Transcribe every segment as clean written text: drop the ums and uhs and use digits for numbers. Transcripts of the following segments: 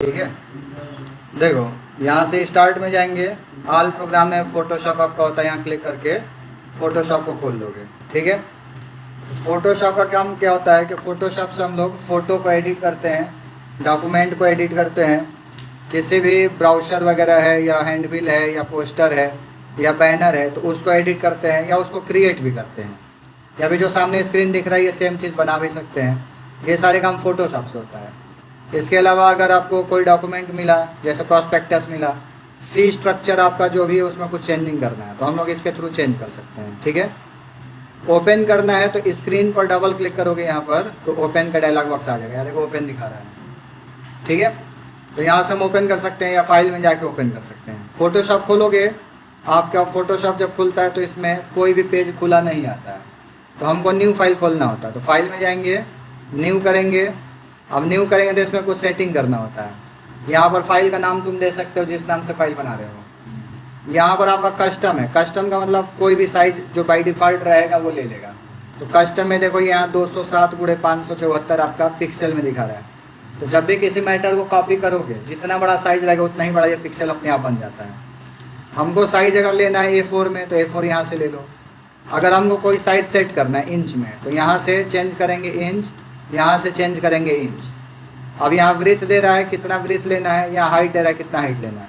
ठीक है, देखो यहाँ से स्टार्ट में जाएंगे, ऑल प्रोग्राम में फोटोशॉप आपका होता है, यहाँ क्लिक करके फोटोशॉप को खोल लोगे। ठीक है, फोटोशॉप का काम क्या होता है कि फोटोशॉप से हम लोग फ़ोटो को एडिट करते हैं, डॉक्यूमेंट को एडिट करते हैं, किसी भी ब्राउज़र वगैरह है या हैंडबिल है या पोस्टर है या बैनर है तो उसको एडिट करते हैं या उसको क्रिएट भी करते हैं, या भी जो सामने स्क्रीन दिख रहा है ये सेम चीज़ बना भी सकते हैं। ये सारे काम फोटोशॉप से होता है। इसके अलावा अगर आपको कोई डॉक्यूमेंट मिला, जैसे प्रॉस्पेक्टस मिला, फी स्ट्रक्चर आपका जो भी है उसमें कुछ चेंजिंग करना है तो हम लोग इसके थ्रू चेंज कर सकते हैं। ठीक है, ओपन करना है तो स्क्रीन पर डबल क्लिक करोगे यहाँ पर तो ओपन का डायलॉग बॉक्स आ जाएगा। यहाँ देखो ओपन दिखा रहा है। ठीक है, तो यहाँ से हम ओपन कर सकते हैं या फाइल में जाके ओपन कर सकते हैं। फोटोशॉप खोलोगे, आपका फोटोशॉप जब खुलता है तो इसमें कोई भी पेज खुला नहीं आता है, तो हमको न्यू फाइल खोलना होता है। तो फाइल में जाएंगे, न्यू करेंगे। अब न्यू करेंगे तो इसमें कुछ सेटिंग करना होता है। यहाँ पर फाइल का नाम तुम दे सकते हो जिस नाम से फाइल बना रहे हो। यहाँ पर आपका कस्टम है, कस्टम का मतलब कोई भी साइज जो बाई डिफ़ॉल्ट रहेगा वो ले लेगा। तो कस्टम में देखो यहाँ 207x574 आपका पिक्सल में दिखा रहा है। तो जब भी किसी मैटर को कॉपी करोगे, जितना बड़ा साइज रहेगा उतना ही बड़ा ये पिक्सल अपने आप बन जाता है। हमको साइज अगर लेना है A4 में तो A4 यहाँ से ले लो। अगर हमको कोई साइज सेट करना है इंच में तो यहाँ से चेंज करेंगे इंच, यहाँ से चेंज करेंगे इंच। अब यहाँ वृत्त दे रहा है कितना वृत्त लेना है, यहाँ हाइट दे रहा है कितना हाइट लेना है।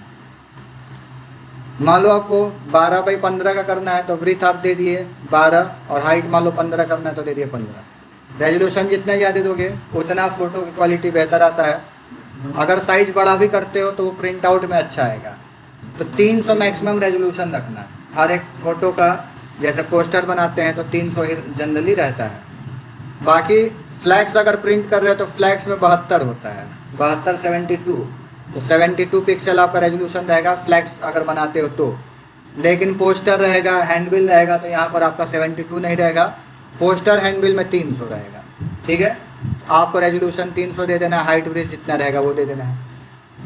मान लो आपको 12x15 का करना है तो वृत्त आप दे दिए 12 और हाइट मान लो 15 करना है तो दे दिए 15। रेजोल्यूशन जितना ज़्यादा दोगे उतना फ़ोटो की क्वालिटी बेहतर आता है। अगर साइज़ बड़ा भी करते हो तो वो प्रिंट आउट में अच्छा आएगा। तो 300 मैक्सिमम रेजोल्यूशन रखना है हर एक फ़ोटो का। जैसे पोस्टर बनाते हैं तो 300 ही जनरली रहता है। बाकी फ्लैक्स अगर प्रिंट कर रहे हो तो फ्लैक्स में 72 होता है, 72 72। तो 72 पिक्सल आपका रेजोल्यूशन रहेगा फ्लैक्स अगर बनाते हो तो। लेकिन पोस्टर रहेगा, हैंडबिल रहेगा तो यहाँ पर आपका 72 नहीं रहेगा, पोस्टर हैंडबिल में 300 रहेगा। ठीक है, आपको रेजोल्यूशन 300 दे देना है, हाइट ब्रिज जितना रहेगा वो दे देना है।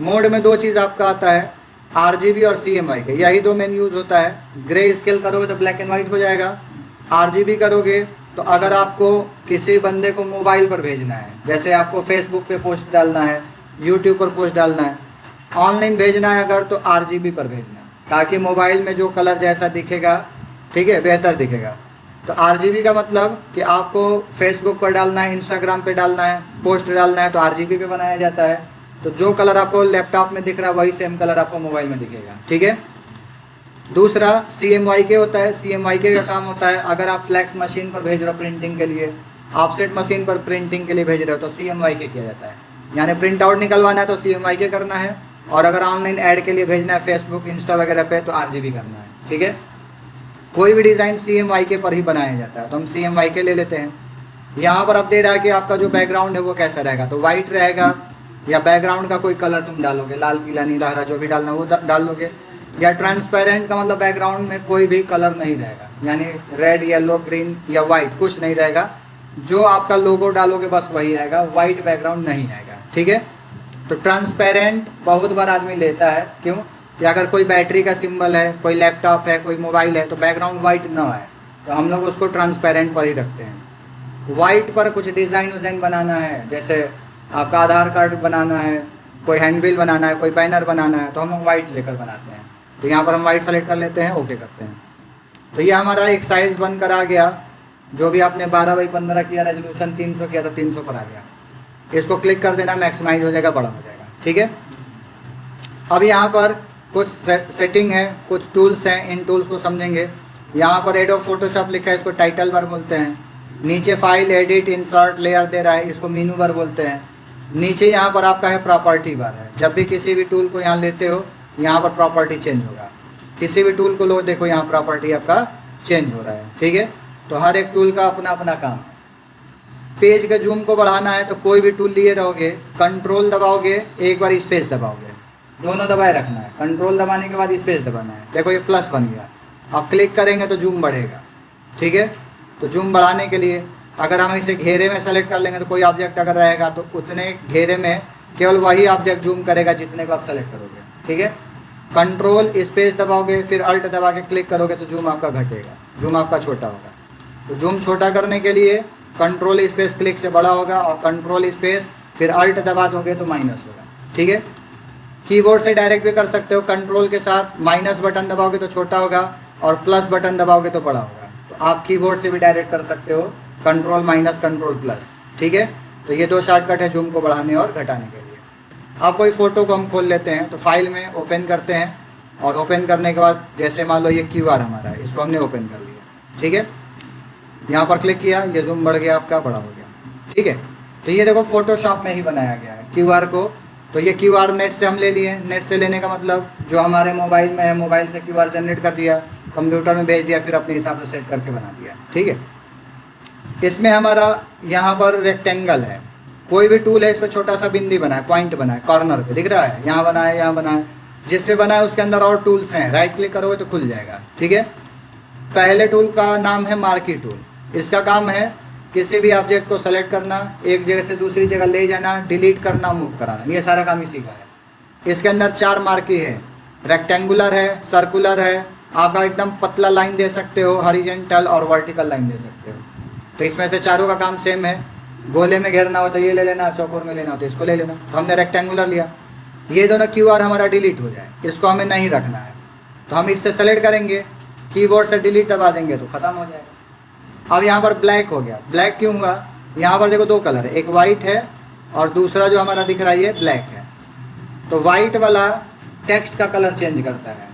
मोड में दो चीज़ आपका आता है, RGB और CMY के, यही दो मेन यूज़ होता है। ग्रे स्केल करोगे तो ब्लैक एंड वाइट हो जाएगा। RGB करोगे तो अगर आपको किसी बंदे को मोबाइल पर भेजना है, जैसे आपको फेसबुक पे पोस्ट डालना है, यूट्यूब पर पोस्ट डालना है, ऑनलाइन भेजना है अगर तो RGB पर भेजना है, ताकि मोबाइल में जो कलर जैसा दिखेगा, ठीक है, बेहतर दिखेगा। तो RGB का मतलब कि आपको फेसबुक पर डालना है, इंस्टाग्राम पे डालना है, पोस्ट डालना है तो RGB पे बनाया जाता है। तो जो कलर आपको लैपटॉप में दिख रहा है वही सेम कलर आपको मोबाइल में दिखेगा। ठीक है, दूसरा CMYK होता है। CMYK का काम होता है अगर आप फ्लैक्स मशीन पर भेज रहे हो प्रिंटिंग के लिए, ऑफसेट मशीन पर प्रिंटिंग के लिए भेज रहे हो तो CMYK किया जाता है। यानी प्रिंट आउट निकलवाना है तो CMYK करना है, और अगर ऑनलाइन ऐड के लिए भेजना है फेसबुक इंस्टा वगैरह पे तो RGB करना है। ठीक है, कोई भी डिज़ाइन CMYK पर ही बनाया जाता है तो हम CMYK ले लेते हैं। यहाँ पर अब दे रहा है कि आपका जो बैकग्राउंड है वो कैसा रहेगा, तो वाइट रहेगा या बैकग्राउंड का कोई कलर तुम डालोगे, लाल पीला नीला हरा जो भी डालना वो डाल दोगे। या ट्रांसपेरेंट का मतलब बैकग्राउंड में कोई भी कलर नहीं रहेगा, यानी रेड येलो ग्रीन या वाइट कुछ नहीं रहेगा। जो आपका लोगो डालोगे बस वही आएगा, वाइट बैकग्राउंड नहीं आएगा। ठीक है, तो ट्रांसपेरेंट बहुत बार आदमी लेता है, क्यों कि अगर कोई बैटरी का सिंबल है, कोई लैपटॉप है, कोई मोबाइल है तो बैकग्राउंड वाइट ना आए, तो हम लोग उसको ट्रांसपेरेंट पर ही रखते हैं। वाइट पर कुछ डिज़ाइन बनाना है, जैसे आपका आधार कार्ड बनाना है, कोई हैंडबिल बनाना है, कोई बैनर बनाना है तो हम लोग वाइट लेकर बनाते हैं। तो यहाँ पर हम वाइट सेलेक्ट कर लेते हैं, ओके करते हैं। तो ये हमारा एक साइज़ बनकर आ गया। जो भी आपने 12x15 किया, रेजोल्यूशन 300 किया तो 300 पर आ गया। इसको क्लिक कर देना, मैक्सिमाइज हो जाएगा, बड़ा हो जाएगा। ठीक है, अब यहाँ पर कुछ सेटिंग है, कुछ टूल्स हैं, इन टूल्स को समझेंगे। यहाँ पर एडोब फोटोशॉप लिखा है, इसको टाइटल बार बोलते हैं। नीचे फाइल, एडिट, इंसर्ट, लेयर दे रहा है, इसको मेनू बार बोलते हैं। नीचे यहाँ पर आपका है प्रॉपर्टी बार है। जब भी किसी भी टूल को यहाँ लेते हो यहाँ पर प्रॉपर्टी चेंज होगा। किसी भी टूल को लो, देखो यहाँ प्रॉपर्टी आपका चेंज हो रहा है। ठीक है, तो हर एक टूल का अपना अपना काम। पेज के जूम को बढ़ाना है तो कोई भी टूल लिए रहोगे, कंट्रोल दबाओगे, एक बार स्पेस दबाओगे, दोनों दबाए रखना है। कंट्रोल दबाने के बाद स्पेस दबाना है। देखो ये प्लस बन गया। अब क्लिक करेंगे तो जूम बढ़ेगा। ठीक है, तो जूम बढ़ाने के लिए अगर हम इसे घेरे में सेलेक्ट कर लेंगे तो कोई ऑब्जेक्ट अगर रहेगा तो उतने घेरे में केवल वही ऑब्जेक्ट जूम करेगा जितने को आप सेलेक्ट करोगे। ठीक है, कंट्रोल स्पेस दबाओगे, फिर अल्ट दबा के क्लिक करोगे तो जूम आपका घटेगा, जूम आपका छोटा होगा। तो जूम छोटा करने के लिए कंट्रोल स्पेस क्लिक से बड़ा होगा, और कंट्रोल स्पेस फिर अल्ट दबा दोगे तो माइनस होगा। ठीक है। कीबोर्ड से डायरेक्ट भी कर सकते हो, कंट्रोल के साथ माइनस बटन दबाओगे तो छोटा होगा और प्लस बटन दबाओगे तो बड़ा होगा। तो आप कीबोर्ड से भी डायरेक्ट कर सकते हो, कंट्रोल माइनस कंट्रोल प्लस, ठीक है। तो ये दो शॉर्टकट है जूम को बढ़ाने और घटाने के लिए। अब कोई फ़ोटो को हम खोल लेते हैं, तो फाइल में ओपन करते हैं और ओपन करने के बाद जैसे मान लो ये QR हमारा है, इसको हमने ओपन कर लिया, ठीक है। यहाँ पर क्लिक किया, ये जूम बढ़ गया आपका, बड़ा हो गया, ठीक है। तो ये देखो फोटोशॉप में ही बनाया गया है QR को। तो ये QR नेट से हम ले लिए। नेट से लेने का मतलब जो हमारे मोबाइल में है, मोबाइल से QR जनरेट कर दिया, कंप्यूटर में भेज दिया, फिर अपने हिसाब से सेट करके बना दिया, ठीक है। इसमें हमारा यहाँ पर रेक्टेंगल है, कोई भी टूल है इस पर छोटा सा बिंदी बना है, पॉइंट बना है, कॉर्नर पे दिख रहा है, यहाँ बना है, यहाँ बना है। जिस पे बना है उसके अंदर और टूल्स हैं, राइट क्लिक करोगे तो खुल जाएगा, ठीक है। पहले टूल का नाम है मार्की टूल। इसका काम है किसी भी ऑब्जेक्ट को सेलेक्ट करना, एक जगह से दूसरी जगह ले जाना, डिलीट करना, मूव कराना, ये सारा काम इसी का है। इसके अंदर 4 मार्की है, रेक्टेंगुलर है, सर्कुलर है, आपका एकदम पतला लाइन दे सकते हो, हॉरिजॉन्टल और वर्टिकल लाइन दे सकते हो। तो इसमें से चारों का काम सेम है। गोले में घेरना हो तो ये ले लेना, चौकोर में लेना हो तो इसको ले लेना। तो हमने रेक्टेंगुलर लिया। ये दोनों QR हमारा डिलीट हो जाए, इसको हमें नहीं रखना है, तो हम इससे सेलेक्ट करेंगे, कीबोर्ड से डिलीट दबा देंगे तो ख़त्म हो जाएगा। अब यहाँ पर ब्लैक हो गया। ब्लैक क्यों हुआ? यहाँ पर देखो 2 कलर है, एक वाइट है और दूसरा जो हमारा दिख रहा है ये ब्लैक है। तो वाइट वाला टेक्स्ट का कलर चेंज करता है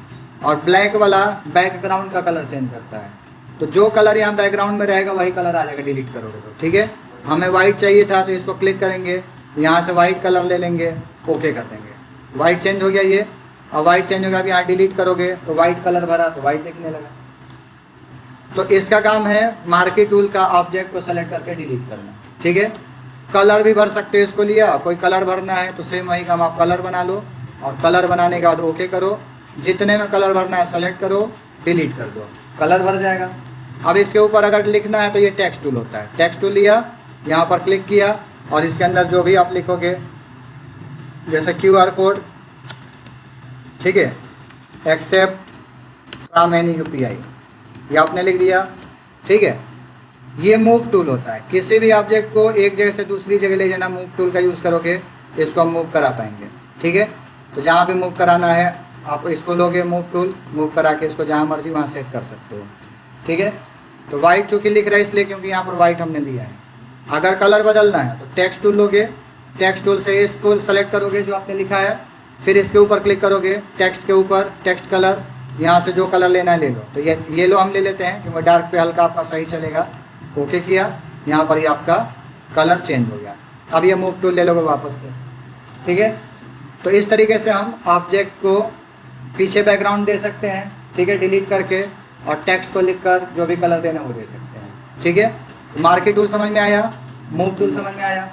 और ब्लैक वाला बैकग्राउंड का कलर चेंज करता है। तो जो कलर यहाँ बैकग्राउंड में रहेगा वही कलर आ जाएगा डिलीट करोगे तो, ठीक है। हमें वाइट चाहिए था तो इसको क्लिक करेंगे, यहाँ से वाइट कलर ले लेंगे, ओके कर देंगे, वाइट चेंज हो गया ये। अब वाइट चेंज हो गया, अब यहाँ डिलीट करोगे तो वाइट कलर भरा तो वाइट दिखने लगा। तो इसका काम है मार्की टूल का ऑब्जेक्ट को सेलेक्ट करके डिलीट करना, ठीक है। कलर भी भर सकते हो, इसको लिया कोई कलर भरना है तो सेम वही काम, आप कलर बना लो और कलर बनाने के बाद ओके करो, जितने में कलर भरना है सेलेक्ट करो, डिलीट कर दो, कलर भर जाएगा। अब इसके ऊपर अगर लिखना है तो ये टेक्स्ट टूल होता है। टेक्स्ट टूल लिया, यहाँ पर क्लिक किया और इसके अंदर जो भी आप लिखोगे, जैसे QR कोड, ठीक है, एक्सेप्ट फ्रॉम एनी UPI, ये आपने लिख दिया, ठीक है। ये मूव टूल होता है, किसी भी ऑब्जेक्ट को एक जगह से दूसरी जगह ले जाना, मूव टूल का यूज़ करोगे तो इसको हम मूव करा पाएंगे, ठीक है। तो जहाँ भी मूव कराना है आप इसको लोगे, मूव टूल, मूव करा के इसको जहाँ मर्जी वहाँ सेट कर सकते हो, ठीक है। तो वाइट चूँकि लिख रहा है इसलिए क्योंकि यहाँ पर वाइट हमने लिया है। अगर कलर बदलना है तो टेक्स्ट टूल लोगे, टेक्स्ट टूल से इसको सेलेक्ट करोगे जो आपने लिखा है, फिर इसके ऊपर क्लिक करोगे, टेक्स्ट के ऊपर टेक्स्ट कलर, यहाँ से जो कलर लेना है ले लो। तो ये लो हम ले लेते हैं क्योंकि डार्क पे हल्का आपका सही चलेगा, ओके किया, यहाँ पर ये आपका कलर चेंज हो गया। अब ये मूव टूल ले लोगे वापस से, ठीक है। तो इस तरीके से हम ऑब्जेक्ट को पीछे बैकग्राउंड दे सकते हैं, ठीक है, डिलीट करके, और टेक्स्ट को लिखकर जो भी कलर देना वो दे सकते हैं, ठीक है। मार्की टूल समझ में आया, मूव टूल समझ में आया।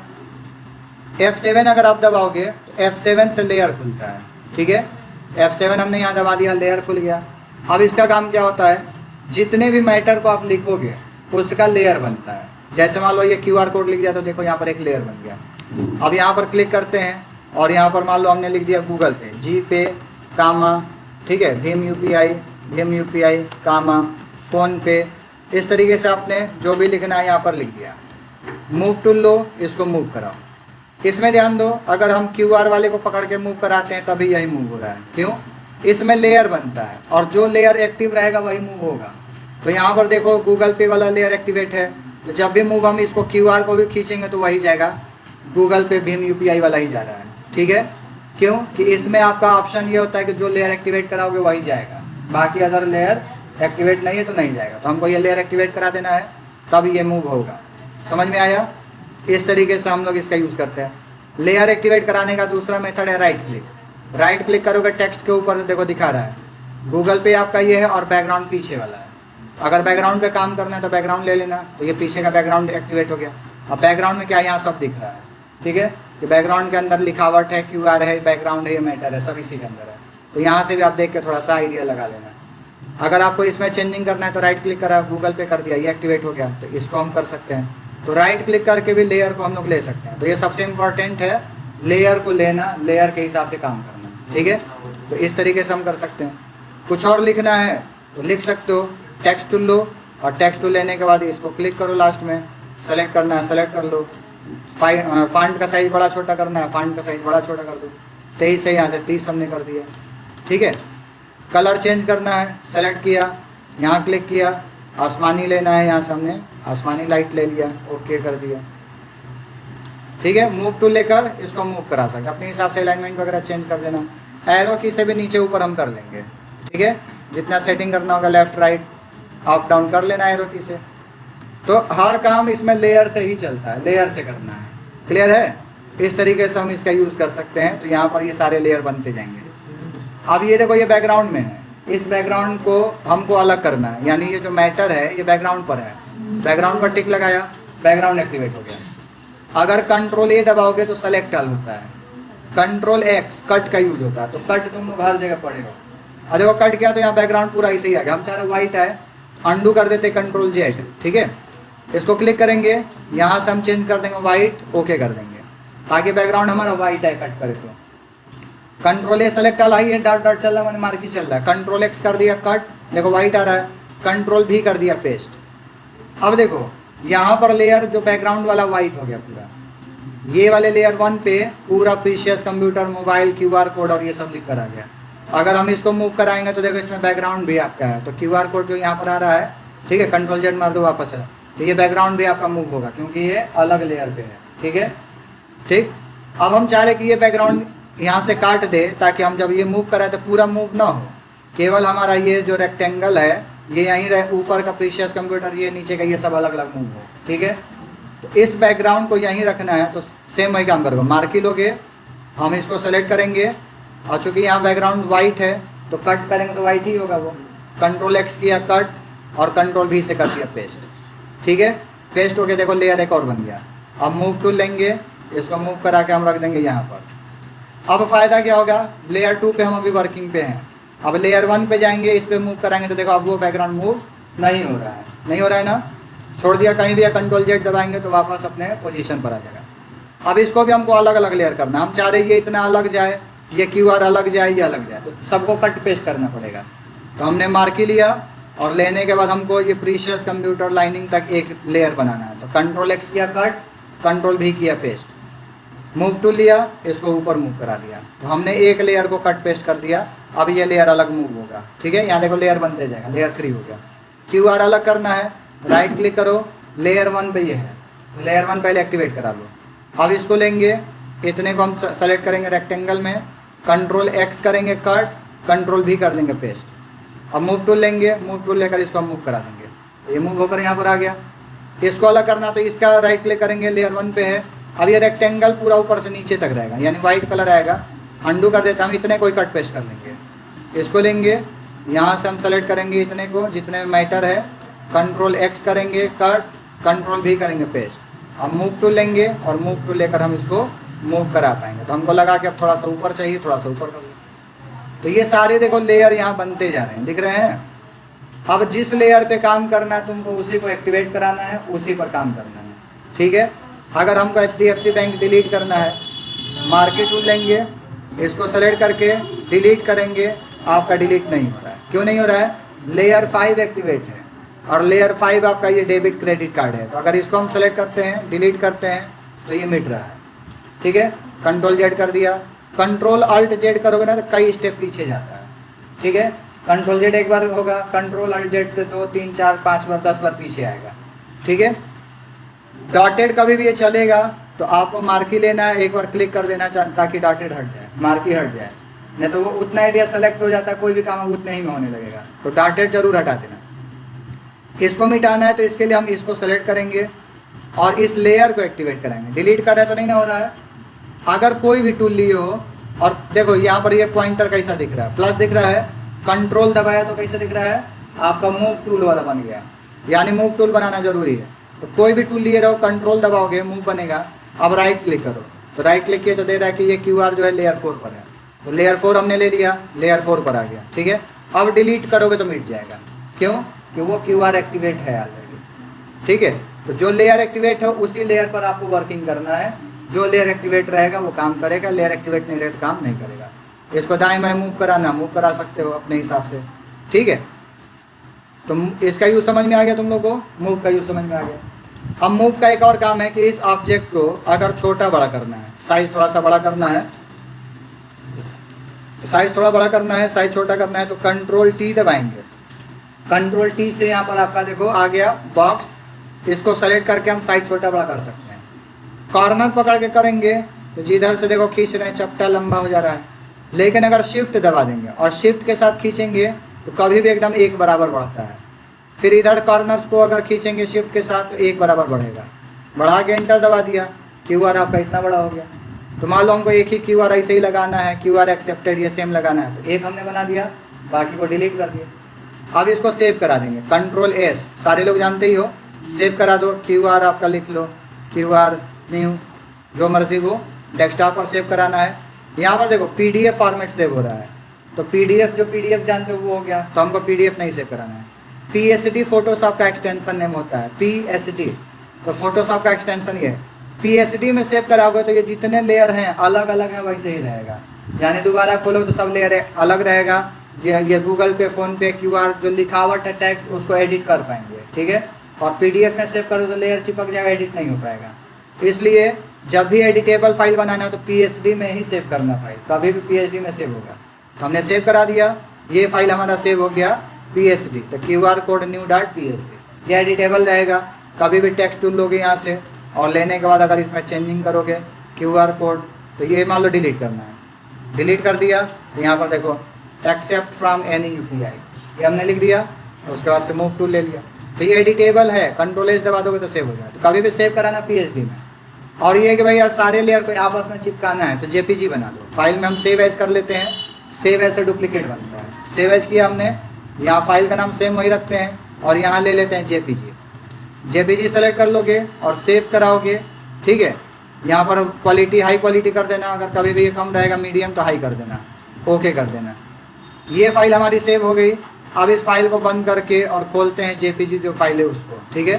F7 अगर आप दबाओगे तो F7 से लेयर खुलता है, ठीक है। F7 हमने यहाँ दबा दिया, लेयर खुल गया। अब इसका काम क्या होता है, जितने भी मैटर को आप लिखोगे उसका लेयर बनता है। जैसे मान लो ये QR कोड लिख दिया तो देखो यहाँ पर एक लेयर बन गया। अब यहाँ पर क्लिक करते हैं और यहाँ पर मान लो हमने लिख दिया गूगल पे, Gpay, कामा, ठीक है, भीम UPI, कामा, फ़ोन पे, इस तरीके से आपने जो भी लिखना है यहाँ पर लिख दिया। मूव टूल लो, इसको मूव कराओ। इसमें ध्यान दो, अगर हम QR वाले को पकड़ के मूव कराते हैं तभी यही मूव हो रहा है, क्यों? इसमें लेयर बनता है और जो लेयर एक्टिव रहेगा वही मूव होगा। तो यहाँ पर देखो गूगल पे वाला लेयर एक्टिवेट है, तो जब भी मूव हम इसको QR को भी खींचेंगे तो वही जाएगा, गूगल पे भीम UPI वाला ही जा रहा है, ठीक है। क्यों? कि इसमें आपका ऑप्शन ये होता है कि जो लेयर एक्टिवेट कराओगे वही जाएगा, बाकी अगर लेयर एक्टिवेट नहीं है तो नहीं जाएगा। तो हमको ये लेयर एक्टिवेट करा देना है तब ये मूव होगा। समझ में आया? इस तरीके से हम लोग इसका यूज़ करते हैं। लेयर एक्टिवेट कराने का दूसरा मेथड है राइट क्लिक। राइट क्लिक करोगे टेक्स्ट के ऊपर, देखो दिखा रहा है गूगल पे आपका ये है और बैकग्राउंड पीछे वाला है। अगर बैकग्राउंड पे काम करना है तो बैकग्राउंड ले लेना, तो ये पीछे का बैकग्राउंड एक्टिवेट हो गया। अब बैकग्राउंड में क्या यहाँ सब दिख रहा है, ठीक है, कि बैकग्राउंड के अंदर लिखावट है, QR है, बैकग्राउंड है, ये मैटर है, सब इसी के अंदर है। तो यहाँ से भी आप देख के थोड़ा सा आइडिया लगा लेना। अगर आपको इसमें चेंजिंग करना है तो राइट क्लिक करा, गूगल पे कर दिया, ये एक्टिवेट हो गया, तो इसको हम कर सकते हैं। तो राइट क्लिक करके भी लेयर को हम लोग ले सकते हैं। तो ये सबसे इम्पॉर्टेंट है, लेयर को लेना, लेयर के हिसाब से काम करना, ठीक है। तो इस तरीके से हम कर सकते हैं। कुछ और लिखना है तो लिख सकते हो, टेक्स्ट टूल लो और टेक्स्ट टूल लेने के बाद इसको क्लिक करो, लास्ट में सेलेक्ट करना है सेलेक्ट कर लो। फॉन्ट का साइज़ बड़ा छोटा करना है, फॉन्ट का साइज़ बड़ा छोटा कर दो। 23 है, यहाँ से 30 हमने कर दिया। ठीक है, कलर चेंज करना है, सेलेक्ट किया, यहाँ क्लिक किया, आसमानी लेना है, यहाँ से हमने आसमानी लाइट ले लिया, ओके कर दिया। ठीक है, मूव टू लेकर इसको मूव करा सकते, अपने हिसाब से अलाइनमेंट वगैरह चेंज कर देना। एरो की से भी नीचे ऊपर हम कर लेंगे। ठीक है, जितना सेटिंग करना होगा लेफ्ट राइट अप डाउन कर लेना एरो की से। तो हर काम इसमें लेयर से ही चलता है, लेयर से करना है। क्लियर है? इस तरीके से हम इसका यूज़ कर सकते हैं। तो यहाँ पर ये सारे लेयर बनते जाएंगे। अब ये देखो, ये बैकग्राउंड में है, इस बैकग्राउंड को हमको अलग करना है, यानी ये जो मैटर है ये बैकग्राउंड पर है। बैकग्राउंड पर टिक लगाया, बैकग्राउंड एक्टिवेट हो गया। अगर कंट्रोल ए दबाओगे तो सेलेक्ट ऑल होता है, कंट्रोल एक्स कट का यूज होता है। तो कट तुम लोग हर जगह पड़ेगा। और देखो कट किया तो यहाँ बैकग्राउंड पूरा ऐसे ही आ गया। हम चाह रहे वाइट है, अंडू कर देते कंट्रोल जेड। ठीक है, इसको क्लिक करेंगे, यहाँ से हम चेंज कर देंगे वाइट, ओके कर देंगे, ताकि बैकग्राउंड हमारा वाइट है कट करे तो। Control A select all I है, डॉट डॉट चल रहा है, मैंने मार्की चल रहा है। कंट्रोल एक्स कर दिया कट, देखो वाइट आ रहा है। कंट्रोल भी कर दिया पेस्ट। अब देखो यहाँ पर लेयर जो बैकग्राउंड वाला वाइट हो गया पूरा। ये वाले लेयर 1 पे पूरा precious computer mobile QR code और ये सब लिख कर आ गया। अगर हम इसको मूव कराएंगे तो देखो इसमें बैकग्राउंड भी आपका है। तो QR कोड जो यहाँ पर आ रहा है, ठीक है, कंट्रोल जेड मार दो वापस है, तो ये बैकग्राउंड भी आपका मूव होगा क्योंकि ये अलग लेयर पे है। ठीक है, ठीक। अब हम चाह रहे कि ये बैकग्राउंड यहाँ से काट दे, ताकि हम जब ये मूव कराए तो पूरा मूव ना हो, केवल हमारा ये जो रेक्टेंगल है ये यहीं रहे, ऊपर का प्रीशियस कंप्यूटर ये नीचे का ये सब अलग अलग मूव हो। ठीक है, तो इस बैकग्राउंड को यहीं रखना है। तो सेम वही काम करोगे, मार्की लोगे, हम इसको सेलेक्ट करेंगे, और चूँकि यहाँ बैकग्राउंड वाइट है तो कट करेंगे तो वाइट ही होगा वो। कंट्रोल एक्स किया कट, और कंट्रोल भी से कर दिया पेस्ट। ठीक है, पेस्ट हो गया। देखो लेयर एक और बन गया। अब मूव टूल लेंगे, इसको मूव करा के हम रख देंगे यहाँ पर। अब फ़ायदा क्या होगा, लेयर 2 पे हम अभी वर्किंग पे हैं। अब लेयर 1 पे जाएंगे, इस पर मूव कराएंगे तो देखो अब वो बैकग्राउंड मूव नहीं हो रहा है, नहीं हो रहा है ना, छोड़ दिया कहीं भी, या कंट्रोल जेड दबाएंगे तो वापस अपने पोजीशन पर आ जाएगा। अब इसको भी हमको अलग अलग लेयर करना, हम चाह रहे ये इतना अलग जाए, ये QR अलग जाए, ये अलग जाए, तो सबको कट पेस्ट करना पड़ेगा। तो हमने मार्की लिया, और लेने के बाद हमको ये प्रीशियस कंप्यूटर लाइनिंग तक एक लेयर बनाना है। तो कंट्रोल एक्स किया कट, कंट्रोल भी किया पेस्ट, मूव टू लिया, इसको ऊपर मूव करा दिया। तो हमने एक लेयर को कट पेस्ट कर दिया। अब ये लेयर अलग मूव होगा। ठीक है, यहाँ देखो लेयर बनते जाएगा, लेयर 3 हो गया। QR अलग करना है, राइट क्लिक करो, लेयर 1 पे ये है, तो लेयर 1 पहले एक्टिवेट करा लो। अब इसको लेंगे, इतने को हम सेलेक्ट करेंगे रेक्टेंगल में, कंट्रोल एक्स करेंगे कट, कंट्रोल भी कर देंगे पेस्ट। अब मूव टूल लेंगे, मूव टूल लेकर इसको हम मूव करा देंगे, ये मूव होकर यहाँ पर आ गया। इसको अलग करना तो इसका राइट क्लिक करेंगे, लेयर 1 पे है। अब ये रेक्टेंगल पूरा ऊपर से नीचे तक रहेगा, यानी वाइट कलर आएगा। अंडू कर देते हम, इतने कोई कट पेस्ट कर लेंगे। इसको लेंगे, यहाँ से हम सेलेक्ट करेंगे इतने को, जितने में मैटर है, कंट्रोल एक्स करेंगे कट, कंट्रोल भी करेंगे पेस्ट। अब मूव टूल लेंगे, और मूव टूल लेकर हम इसको मूव करा पाएंगे। तो हमको लगा कि अब थोड़ा सा ऊपर चाहिए, थोड़ा सा ऊपर कर लो। तो ये सारे देखो लेयर यहाँ बनते जा रहे हैं, दिख रहे हैं। अब जिस लेयर पे काम करना है तुमको उसी को एक्टिवेट कराना है, उसी पर काम करना है। ठीक है, अगर हमको HDFC बैंक डिलीट करना है, मार्केट टूल लेंगे, इसको सेलेक्ट करके डिलीट करेंगे, आपका डिलीट नहीं हो रहा है। क्यों नहीं हो रहा है, लेयर 5 एक्टिवेट है, और लेयर 5 आपका ये डेबिट क्रेडिट कार्ड है। तो अगर इसको हम सेलेक्ट करते हैं, डिलीट करते हैं, तो ये मिट रहा है। ठीक है, कंट्रोल जेड कर दिया, कंट्रोल अल्ट जेड करोगे ना तो कई स्टेप पीछे जाता है। ठीक है, कंट्रोल जेड एक बार होगा, कंट्रोल अल्ट जेड से 2 3 4 5 बार 10 बार पीछे आएगा। ठीक है, डॉटेड कभी भी ये चलेगा तो आपको मार्की लेना है, एक बार क्लिक कर देना ताकि डॉटेड हट जाए, मार्की हट जाए, नहीं तो वो उतना एरिया सेलेक्ट हो जाता है, कोई भी काम उतने ही में होने लगेगा। तो डॉटेड जरूर हटा देना। इसको मिटाना है तो इसके लिए हम इसको सेलेक्ट करेंगे और इस लेयर को एक्टिवेट कराएंगे। डिलीट कर रहे हैं तो नहीं ना हो रहा है। अगर कोई भी टूल लिए हो, और देखो यहाँ पर ये पॉइंटर कैसा दिख रहा है, प्लस दिख रहा है, कंट्रोल दबाया तो कैसा दिख रहा है, आपका मूव टूल वाला बन गया। यानी मूव टूल बनाना जरूरी है। तो कोई भी टूल लिए रहो, कंट्रोल दबाओगे मूव बनेगा। अब राइट क्लिक करो, तो राइट क्लिक किए तो दे रहा है कि ये QR जो है लेयर 4 पर है। तो लेयर 4 हमने ले लिया, लेयर 4 पर आ गया। ठीक है, अब डिलीट करोगे तो मिट जाएगा। क्यों, कि वो QR एक्टिवेट है ऑलरेडी। ठीक है, तो जो लेयर एक्टिवेट हो उसी लेयर पर आपको वर्किंग करना है। जो लेयर एक्टिवेट रहेगा वो काम करेगा, लेयर एक्टिवेट नहीं रहेगा तो काम नहीं करेगा। इसको दाएं बाएं मूव कराना, मूव करा सकते हो अपने हिसाब से। ठीक है, तो इसका यूज समझ में आ गया तुम लोग को, मूव का यूज समझ में आ गया। अब मूव का एक और काम है कि इस ऑब्जेक्ट को अगर छोटा बड़ा करना है, साइज थोड़ा सा बड़ा करना है, साइज़ थोड़ा बड़ा करना है, साइज़ छोटा करना है तो कंट्रोल टी दबाएंगे। कंट्रोल टी से यहाँ पर आपका देखो आ गया बॉक्स, इसको सेलेक्ट करके हम साइज़ छोटा बड़ा कर सकते हैं। कॉर्नर पकड़ के करेंगे तो जिधर से देखो खींच रहे हैं चपटा लंबा हो जा रहा है, लेकिन अगर शिफ्ट दबा देंगे और शिफ्ट के साथ खींचेंगे तो कभी भी एकदम एक बराबर बढ़ता है। फिर इधर कॉर्नर को अगर खींचेंगे शिफ्ट के साथ तो एक बराबर बढ़ेगा। बढ़ा के एंटर दबा दिया, QR आपका इतना बड़ा हो गया। तो मान लो हमको एक ही QR ऐसे ही लगाना है, QR एक्सेप्टेड ये सेम लगाना है, तो एक हमने बना दिया, बाकी को डिलीट कर दिया। अब इसको सेव करा देंगे, कंट्रोल S, सारे लोग जानते ही हो, सेव करा दो। QR आपका लिख लो, QR न्यू, जो मर्जी वो डेस्कटॉप पर सेव कराना है। यहाँ पर देखो PDF फॉर्मेट सेव हो रहा है, तो PDF जो PDF जानते हो वो हो गया, तो हमको PDF नहीं सेव कराना है। PSD फोटोशॉप का एक्सटेंशन नेम होता है, PSD, तो फोटोशॉप का एक्सटेंशन ये है। PSD में सेव कराओगे तो ये जितने लेयर हैं अलग अलग हैं वैसे ही रहेगा, यानी दोबारा खोलो तो सब लेयर अलग रहेगा। ये गूगल पे, फ़ोन पे QR जो लिखावट है टेक्स्ट उसको एडिट कर पाएंगे, ठीक है। और PDF में सेव करो तो लेयर चिपक जाएगा, एडिट नहीं हो पाएगा। इसलिए जब भी एडिटेबल फाइल बनाना है तो PSD में ही सेव करना फाइल, कभी भी PSD में सेव होगा। तो हमने सेव करा दिया, ये फाइल हमारा सेव हो गया PSD, तो QR कोड new.psd, ये एडिटेबल रहेगा। कभी भी टेक्स्ट टूल लोगे यहाँ से और लेने के बाद अगर इसमें चेंजिंग करोगे QR कोड तो ये मान लो डिलीट करना है, डिलीट कर दिया तो यहाँ पर देखो एक्सेप्ट फ्रॉम एनी UPI, ये हमने लिख दिया। उसके बाद से मूव टूल ले लिया, तो ये एडिटेबल है, कंट्रोल S दबा दोगे तो सेव हो जाए। तो कभी भी सेव कराना PSD में। और ये कि भैया सारे लेयर को आपस में चिपकाना है तो JPG बना दो। फाइल में हम सेव एज कर लेते हैं, सेव एज से डुप्लीकेट बनता है। सेव एज किया हमने, यहाँ फाइल का नाम सेम वही रखते हैं और यहाँ ले लेते हैं JPG सेलेक्ट कर लोगे और सेव कराओगे, ठीक है। यहाँ पर क्वालिटी हाई क्वालिटी कर देना, अगर कभी भी ये कम रहेगा मीडियम तो हाई कर देना, ओके कर देना। ये फाइल हमारी सेव हो गई। अब इस फाइल को बंद करके और खोलते हैं JPG जो फाइल है उसको, ठीक है।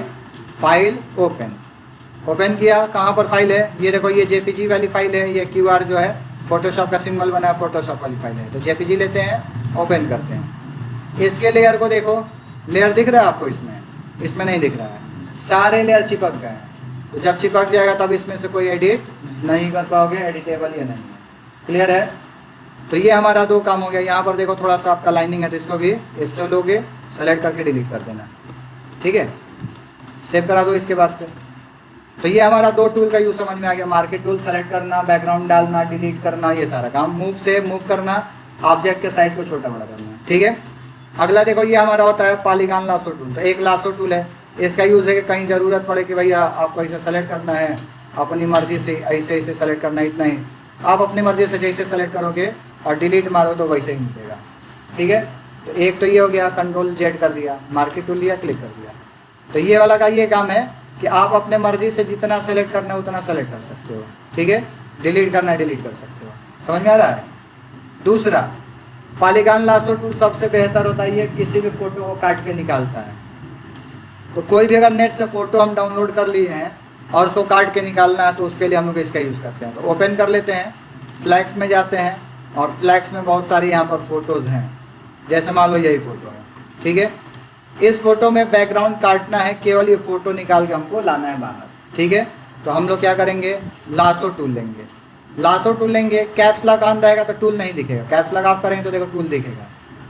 फाइल ओपन किया, कहाँ पर फाइल है ये देखो, ये JPG वाली फाइल है, ये QR जो है फोटोशॉप का सिंबल बना है, फोटोशॉप वाली फाइल है। तो JPG लेते हैं, ओपन करते हैं। इसके लेयर को देखो, लेयर दिख रहा है आपको, इसमें नहीं दिख रहा है, सारे लेयर चिपक गए हैं। तो जब चिपक जाएगा तब इसमें से कोई एडिट नहीं कर पाओगे, एडिटेबल ये नहीं है। क्लियर है। तो ये हमारा दो काम हो गया। यहाँ पर देखो थोड़ा सा आपका लाइनिंग है तो इसको भी इससे लोगे, सेलेक्ट करके डिलीट कर देना, ठीक है। सेव करा दो इसके बाद से। तो ये हमारा दो टूल का यूज समझ में आ गया। मार्केट टूल सेलेक्ट करना, बैकग्राउंड डालना, डिलीट करना, ये सारा काम। मूव से मूव करना, ऑब्जेक्ट के साइज को छोटा बड़ा करना, ठीक है। अगला देखो ये हमारा होता है पॉलीगॉन लासो टूल। तो एक लासो टूल है, इसका यूज़ है कि कहीं ज़रूरत पड़े कि भैया आपको ऐसे सेलेक्ट करना है, अपनी मर्ज़ी से ऐसे ऐसे सेलेक्ट करना है, इतना ही। आप अपनी मर्ज़ी से जैसे सेलेक्ट करोगे और डिलीट मारो तो वैसे ही मिलेगा, ठीक है। तो एक तो ये हो गया, कंट्रोल Z कर दिया, मार्केट टूल लिया, क्लिक कर दिया। तो ये वाला का ये काम है कि आप अपने मर्ज़ी से जितना सेलेक्ट करना है उतना सेलेक्ट कर सकते हो, ठीक है। डिलीट करना है डिलीट कर सकते हो, समझ में आ रहा है। दूसरा पॉलीगॉन लासो टूल सबसे बेहतर होता है, ये किसी भी फ़ोटो को काट के निकालता है। तो कोई भी अगर नेट से फ़ोटो हम डाउनलोड कर लिए हैं और उसको काट के निकालना है तो उसके लिए हम लोग इसका यूज़ करते हैं। तो ओपन कर लेते हैं, फ्लैक्स में जाते हैं और फ्लैक्स में बहुत सारी यहाँ पर फ़ोटोज़ हैं। जैसे मान लो यही फ़ोटो है, ठीक है। इस फ़ोटो में बैकग्राउंड काटना है, केवल ये फ़ोटो निकाल के हमको लाना है बाहर, ठीक है। तो हम लोग क्या करेंगे, लासो टूल लेंगे। लासो टूल लेंगे, कैप्स लॉक ऑन रहेगा तो टूल नहीं दिखेगा, कैप्स लॉक ऑफ करेंगे तो देखो टूल दिखेगा।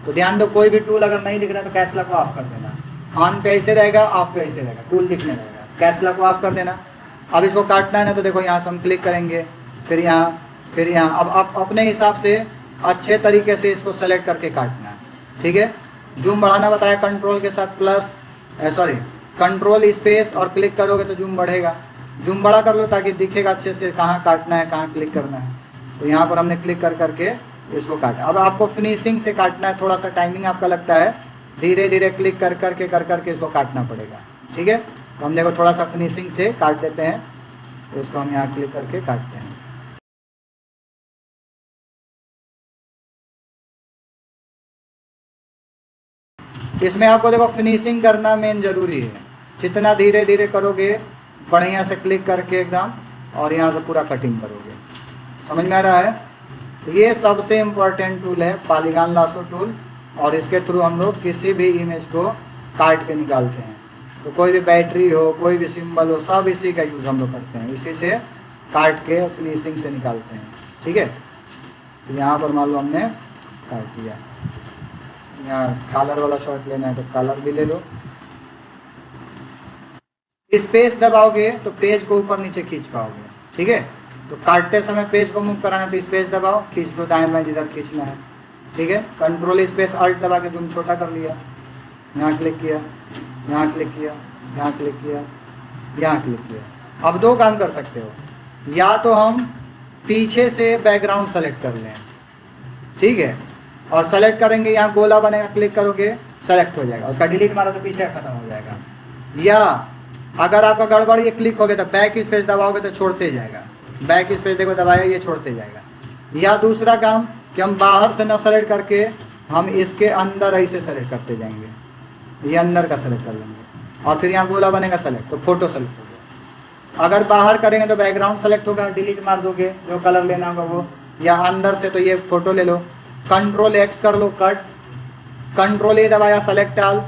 तो ध्यान दो, कोई भी टूल अगर नहीं दिख रहा है तो कैप्स लॉक को ऑफ कर देना। ऑन पे ऐसे रहेगा, ऑफ पे ऐसे रहेगा, टूल दिखने रहेगा, कैप्स लॉक को ऑफ कर देना। अब इसको काटना है ना, तो देखो यहाँ से हम क्लिक करेंगे, फिर यहाँ। अब आप अपने हिसाब से अच्छे तरीके से इसको सेलेक्ट करके काटना है, ठीक है। जूम बढ़ाना बताया, कंट्रोल के साथ प्लस कंट्रोल स्पेस और क्लिक करोगे तो जूम बढ़ेगा। जूम बड़ा कर लो ताकि दिखेगा अच्छे से कहाँ काटना है, कहाँ क्लिक करना है। तो यहाँ पर हमने क्लिक कर करके इसको काटा। अब आपको फिनिशिंग से काटना है, थोड़ा सा टाइमिंग आपका लगता है, धीरे धीरे क्लिक कर करके इसको काटना पड़ेगा, ठीक है। तो हम देखो थोड़ा सा फिनिशिंग से काट देते हैं, तो इसको हम यहाँ क्लिक करके काटते हैं। इसमें आपको देखो फिनिशिंग करना मेन ज़रूरी है। जितना धीरे धीरे करोगे, बढ़िया से क्लिक करके एकदम, और यहाँ से पूरा कटिंग करोगे, समझ में आ रहा है। तो ये सबसे इम्पोर्टेंट टूल है पॉलीगॉन लासो टूल, और इसके थ्रू हम लोग किसी भी इमेज को काट के निकालते हैं। तो कोई भी बैटरी हो, कोई भी सिंबल हो, सब इसी का यूज़ हम लोग करते हैं, इसी से काट के फिनिशिंग से निकालते हैं, ठीक है। तो यहाँ पर मान लो हमने काट दिया। यहाँ कलर वाला शॉट लेना है तो कलर भी ले लो। स्पेस दबाओगे तो पेज को ऊपर नीचे खींच पाओगे, ठीक है। तो काटते समय पेज को मूव कराना है तो स्पेस दबाओ, खींच दो दाएं बाएं जिधर खींचना है, ठीक है। कंट्रोल स्पेस अल्ट दबा के जूम छोटा कर लिया, यहाँ क्लिक किया, यहाँ क्लिक किया, यहाँ क्लिक किया, यहाँ क्लिक किया। अब दो काम कर सकते हो, या तो हम पीछे से बैकग्राउंड सेलेक्ट कर लें, ठीक है, और सेलेक्ट करेंगे, यहाँ गोला बनेगा, क्लिक करोगे सेलेक्ट हो जाएगा, उसका डिलीट मारो तो पीछे खत्म हो जाएगा। या अगर आपका गड़बड़ ये क्लिक हो गया तो बैक स्पेस दबाओगे तो छोड़ते जाएगा, बैक स्पेस देखो दबाया ये छोड़ते जाएगा। या दूसरा काम कि हम बाहर से ना सेलेक्ट करके हम इसके अंदर ऐसे सेलेक्ट करते जाएंगे, ये अंदर का सेलेक्ट कर लेंगे और फिर यहाँ गोला बनेगा सेलेक्ट, तो फोटो सेलेक्ट हो गया। अगर बाहर करेंगे तो बैकग्राउंड सेलेक्ट होगा, डिलीट मार दोगे जो कलर लेना होगा वो, या अंदर से तो ये फोटो ले लो, कंट्रोल एक्स कर लो कट, कंट्रोल ए दबाया सेलेक्ट ऑल,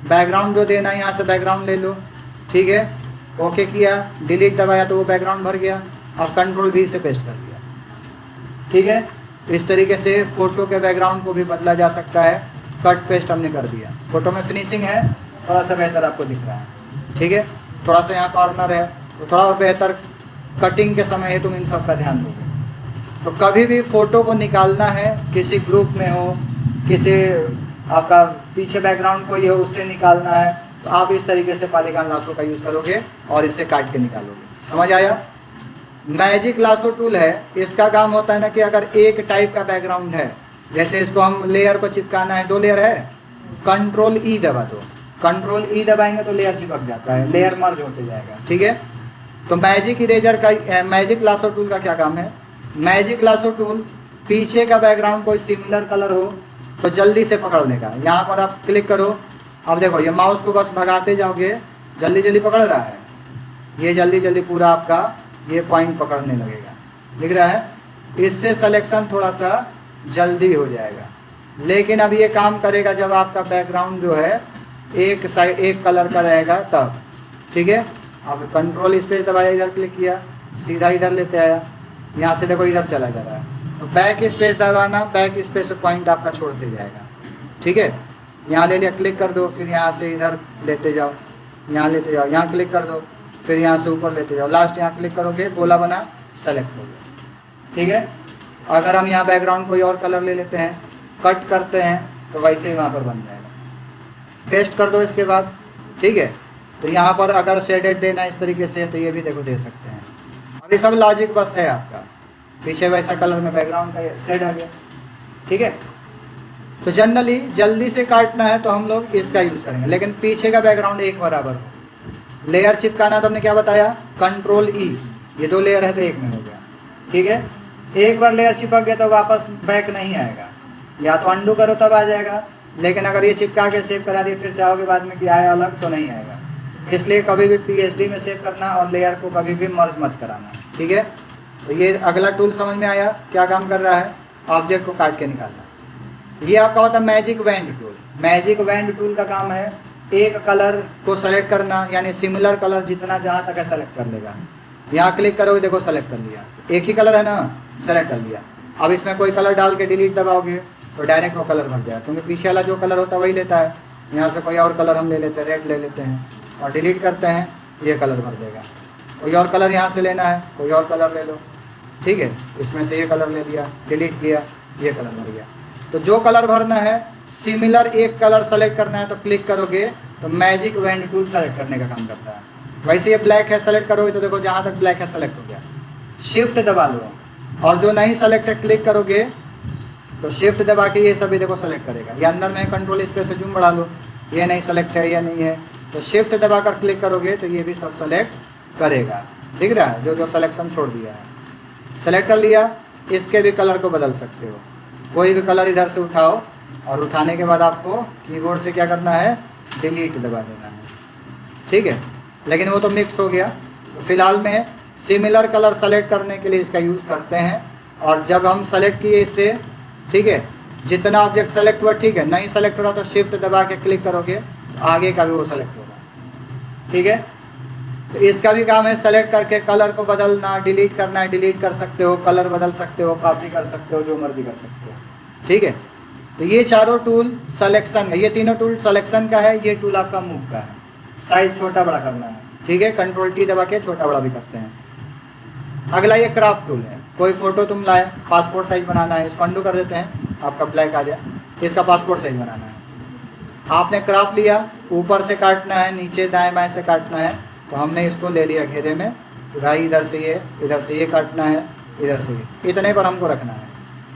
बैकग्राउंड जो देना है यहाँ से बैकग्राउंड ले लो, ठीक है, ओके किया, डिलीट दबाया तो वो बैकग्राउंड भर गया, अब कंट्रोल भी से पेस्ट कर दिया, ठीक है। इस तरीके से फ़ोटो के बैकग्राउंड को भी बदला जा सकता है। कट पेस्ट हमने कर दिया, फ़ोटो में फिनिशिंग है, थोड़ा सा बेहतर आपको दिख रहा है, ठीक है। थोड़ा सा यहाँ कॉर्नर है तो थोड़ा और बेहतर कटिंग के समय है, तुम इन सब का ध्यान दोगे। तो कभी भी फ़ोटो को निकालना है, किसी ग्रुप में हो, किसी आपका पीछे बैकग्राउंड कोई हो उससे निकालना है, तो आप इस तरीके से पॉलीगॉन लासो का यूज़ करोगे और इससे काट के निकालोगे। समझ आया? मैजिक लासो टूल है, इसका काम होता है ना कि अगर एक टाइप का बैकग्राउंड है, जैसे इसको हम लेयर को चिपकाना है, 2 लेयर है, कंट्रोल ई दबा दो, कंट्रोल ई दबाएंगे तो लेयर चिपक जाता है, लेयर मर्ज होते जाएगा, ठीक है। तो मैजिक इरेजर का, मैजिक लासो टूल का क्या काम है? मैजिक लासो टूल पीछे का बैकग्राउंड कोई सिमिलर कलर हो तो जल्दी से पकड़ लेगा। यहाँ पर आप क्लिक करो, अब देखो ये माउस को बस भगाते जाओगे, जल्दी जल्दी पकड़ रहा है, ये जल्दी जल्दी पूरा आपका ये पॉइंट पकड़ने लगेगा, दिख रहा है। इससे सिलेक्शन थोड़ा सा जल्दी हो जाएगा, लेकिन अब ये काम करेगा जब आपका बैकग्राउंड जो है एक साइड एक कलर का रहेगा तब, ठीक है। अब कंट्रोल स्पेस दबाया, इधर क्लिक किया, सीधा इधर लेते आया, यहाँ से देखो इधर चला जा रहा है, तो बैक स्पेस दबाना, बैक स्पेस पॉइंट आपका छोड़ते जाएगा, ठीक है। यहाँ ले लिया, क्लिक कर दो, फिर यहाँ से इधर लेते जाओ, यहाँ लेते जाओ, यहाँ क्लिक कर दो, फिर यहाँ से ऊपर लेते जाओ, लास्ट यहाँ क्लिक करोगे, गोला बना सेलेक्ट हो गया, ठीक है। अगर हम यहाँ बैकग्राउंड कोई और कलर ले लेते हैं, कट करते हैं तो वैसे ही वहाँ पर बन जाएगा, पेस्ट कर दो इसके बाद, ठीक है। तो यहाँ पर अगर शेडेड देना इस तरीके से तो ये भी देखो दे सकते हैं। अब ये सब लॉजिक बस है आपका, पीछे वैसा कलर में बैकग्राउंड का शेड आ गया, ठीक है। तो जनरली जल्दी से काटना है तो हम लोग इसका यूज़ करेंगे, लेकिन पीछे का बैकग्राउंड एक बराबर हो। लेयर चिपकाना तो हमने क्या बताया, कंट्रोल ई, ये 2 लेयर है तो एक में हो गया, ठीक है। एक बार लेयर चिपक गया तो वापस बैक नहीं आएगा, या तो अंडू करो तब आ जाएगा, लेकिन अगर ये चिपका के सेव करा दिए फिर चाहोगे बाद में कि आए अलग तो नहीं आएगा। इसलिए कभी भी PSD में सेव करना और लेयर को कभी भी मर्ज मत कराना, ठीक है। तो ये अगला टूल समझ में आया क्या काम कर रहा है, ऑब्जेक्ट को काट के निकालना। ये आपका होता है मैजिक वेंड टूल। मैजिक वेंड टूल का काम है एक कलर को सेलेक्ट करना, यानी सिमिलर कलर जितना जहाँ तक है सेलेक्ट कर लेगा। यहाँ क्लिक करोगे, देखो सेलेक्ट कर लिया, एक ही कलर है ना, सेलेक्ट कर लिया। अब इसमें कोई कलर डाल के डिलीट दबाओगे तो डायरेक्ट वो कलर भर जाएगा, क्योंकि पीछे वाला जो कलर होता है वही लेता है। यहाँ से कोई और कलर हम ले लेते हैं, रेड ले लेते हैं और डिलीट करते हैं, ये कलर भर देगा। कोई और कलर यहाँ से लेना है, कोई और कलर ले लो, ठीक है। इसमें से ये कलर ले लिया, डिलीट किया, ये कलर भर गया। तो जो कलर भरना है, सिमिलर एक कलर सेलेक्ट करना है तो क्लिक करोगे तो मैजिक वेंड टूल सेलेक्ट करने का काम करता है। वैसे ये ब्लैक है, सेलेक्ट करोगे तो देखो जहाँ तक ब्लैक है सेलेक्ट हो गया। शिफ्ट दबा लो, और जो नहीं सेलेक्ट है क्लिक करोगे तो शिफ्ट दबा के ये सभी देखो सेलेक्ट करेगा। ये अंदर में कंट्रोल स्पेस से जूम बढ़ा लो, ये नहीं सेलेक्ट है या नहीं है तो शिफ्ट दबा कर क्लिक करोगे तो ये भी सब सेलेक्ट करेगा। दिख रहा है, जो जो सिलेक्शन छोड़ दिया है। सेलेक्ट कर लिया, इसके भी कलर को बदल सकते हो, कोई भी कलर इधर से उठाओ और उठाने के बाद आपको कीबोर्ड से क्या करना है, डिलीट दबा देना है, ठीक है। लेकिन वो तो मिक्स हो गया। तो फिलहाल में सिमिलर कलर सेलेक्ट करने के लिए इसका यूज़ करते हैं। और जब हम सेलेक्ट किए इससे, ठीक है, जितना ऑब्जेक्ट सेलेक्ट हुआ ठीक है, नहीं सेलेक्ट हो रहा तो शिफ्ट दबा के क्लिक करोगे तो आगे का भी वो सेलेक्ट होगा, ठीक है। तो इसका भी काम है सेलेक्ट करके कलर को बदलना, डिलीट करना है डिलीट कर सकते हो, कलर बदल सकते हो, कॉपी कर सकते हो, जो मर्जी कर सकते हो, ठीक है। तो ये चारों टूल सिलेक्शन है, ये तीनों टूल सिलेक्शन का है, ये टूल आपका मूव का है, साइज छोटा बड़ा करना है, ठीक है। कंट्रोल टी दबा के छोटा बड़ा भी करते हैं। अगला ये क्राप टूल है, कोई फोटो तुम लाए, पासपोर्ट साइज बनाना है, इसको अंडू कर देते हैं, आपका ब्लैक आ जाए, इसका पासपोर्ट साइज बनाना है। आपने क्राप लिया, ऊपर से काटना है, नीचे दाएं बाएं से काटना है, तो हमने इसको ले लिया घेरे में, तो भाई इधर से ये काटना है, इधर से ये, इतने पर हमको रखना है,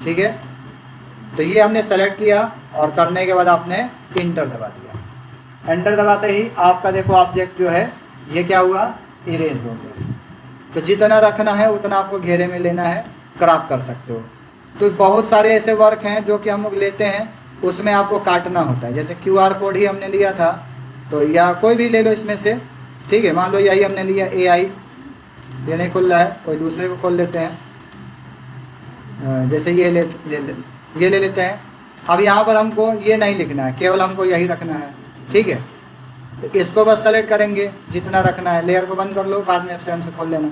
ठीक है। तो ये हमने सेलेक्ट किया और करने के बाद आपने इंटर दबा दिया। एंटर दबाते ही आपका देखो ऑब्जेक्ट जो है ये क्या हुआ, इरेज हो गया। तो जितना रखना है उतना आपको घेरे में लेना है, क्रॉप कर सकते हो। तो बहुत सारे ऐसे वर्क हैं जो कि हम लोग लेते हैं, उसमें आपको काटना होता है। जैसे QR कोड ही हमने लिया था, तो या कोई भी ले लो इसमें से, ठीक है। मान लो यही हमने लिया AI, ये नहीं खुल रहा है, कोई दूसरे को खोल लेते हैं, जैसे ये ले लेते हैं। अब यहाँ पर हमको ये नहीं लिखना है, केवल हमको यही रखना है, ठीक है। तो इसको बस सेलेक्ट करेंगे जितना रखना है, लेयर को बंद कर लो, बाद में F7 से खोल लेना।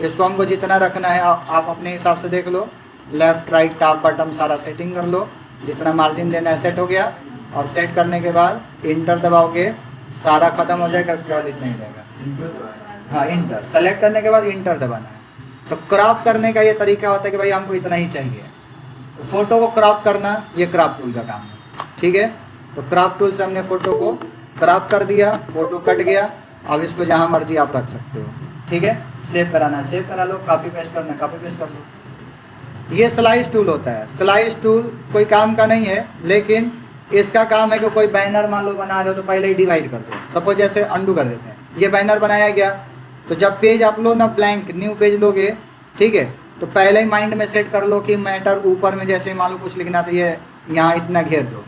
इसको हमको जितना रखना है आप अपने हिसाब से देख लो, लेफ़्ट राइट टॉप बॉटम सारा सेटिंग कर लो, जितना मार्जिन देना है सेट हो गया। और सेट करने के बाद इंटर दबाओगे, सारा ख़त्म हो जाएगा, सॉलिड नहीं रहेगा। हाँ, इंटर सेलेक्ट करने के बाद इंटर दबाना है। तो क्रॉप करने का ये तरीका होता है कि भाई हमको इतना ही चाहिए। तो फ़ोटो को क्रॉप करना ये क्रॉप टूल का काम है, ठीक है। तो क्रॉप टूल से हमने फ़ोटो को क्रॉप कर दिया, फ़ोटो कट गया। अब इसको जहाँ मर्जी आप रख सकते हो, ठीक है। सेव कराना है सेव करा लो, कॉपी पेस्ट करना है कॉपी पेस्ट कर लो। ये स्लाइस टूल होता है। स्लाइस टूल कोई काम का नहीं है, लेकिन इसका काम है कि कोई बैनर मान लो बना रहे हो तो पहले ही डिवाइड कर दो। सपोज जैसे अंडू कर देते हैं, ये बैनर बनाया गया, तो जब पेज आप लो ना ब्लैंक न्यू पेज लोगे, ठीक है, तो पहले ही माइंड में सेट कर लो कि मैटर ऊपर में जैसे मान लो कुछ लिखना, तो ये यहाँ इतना घेर दो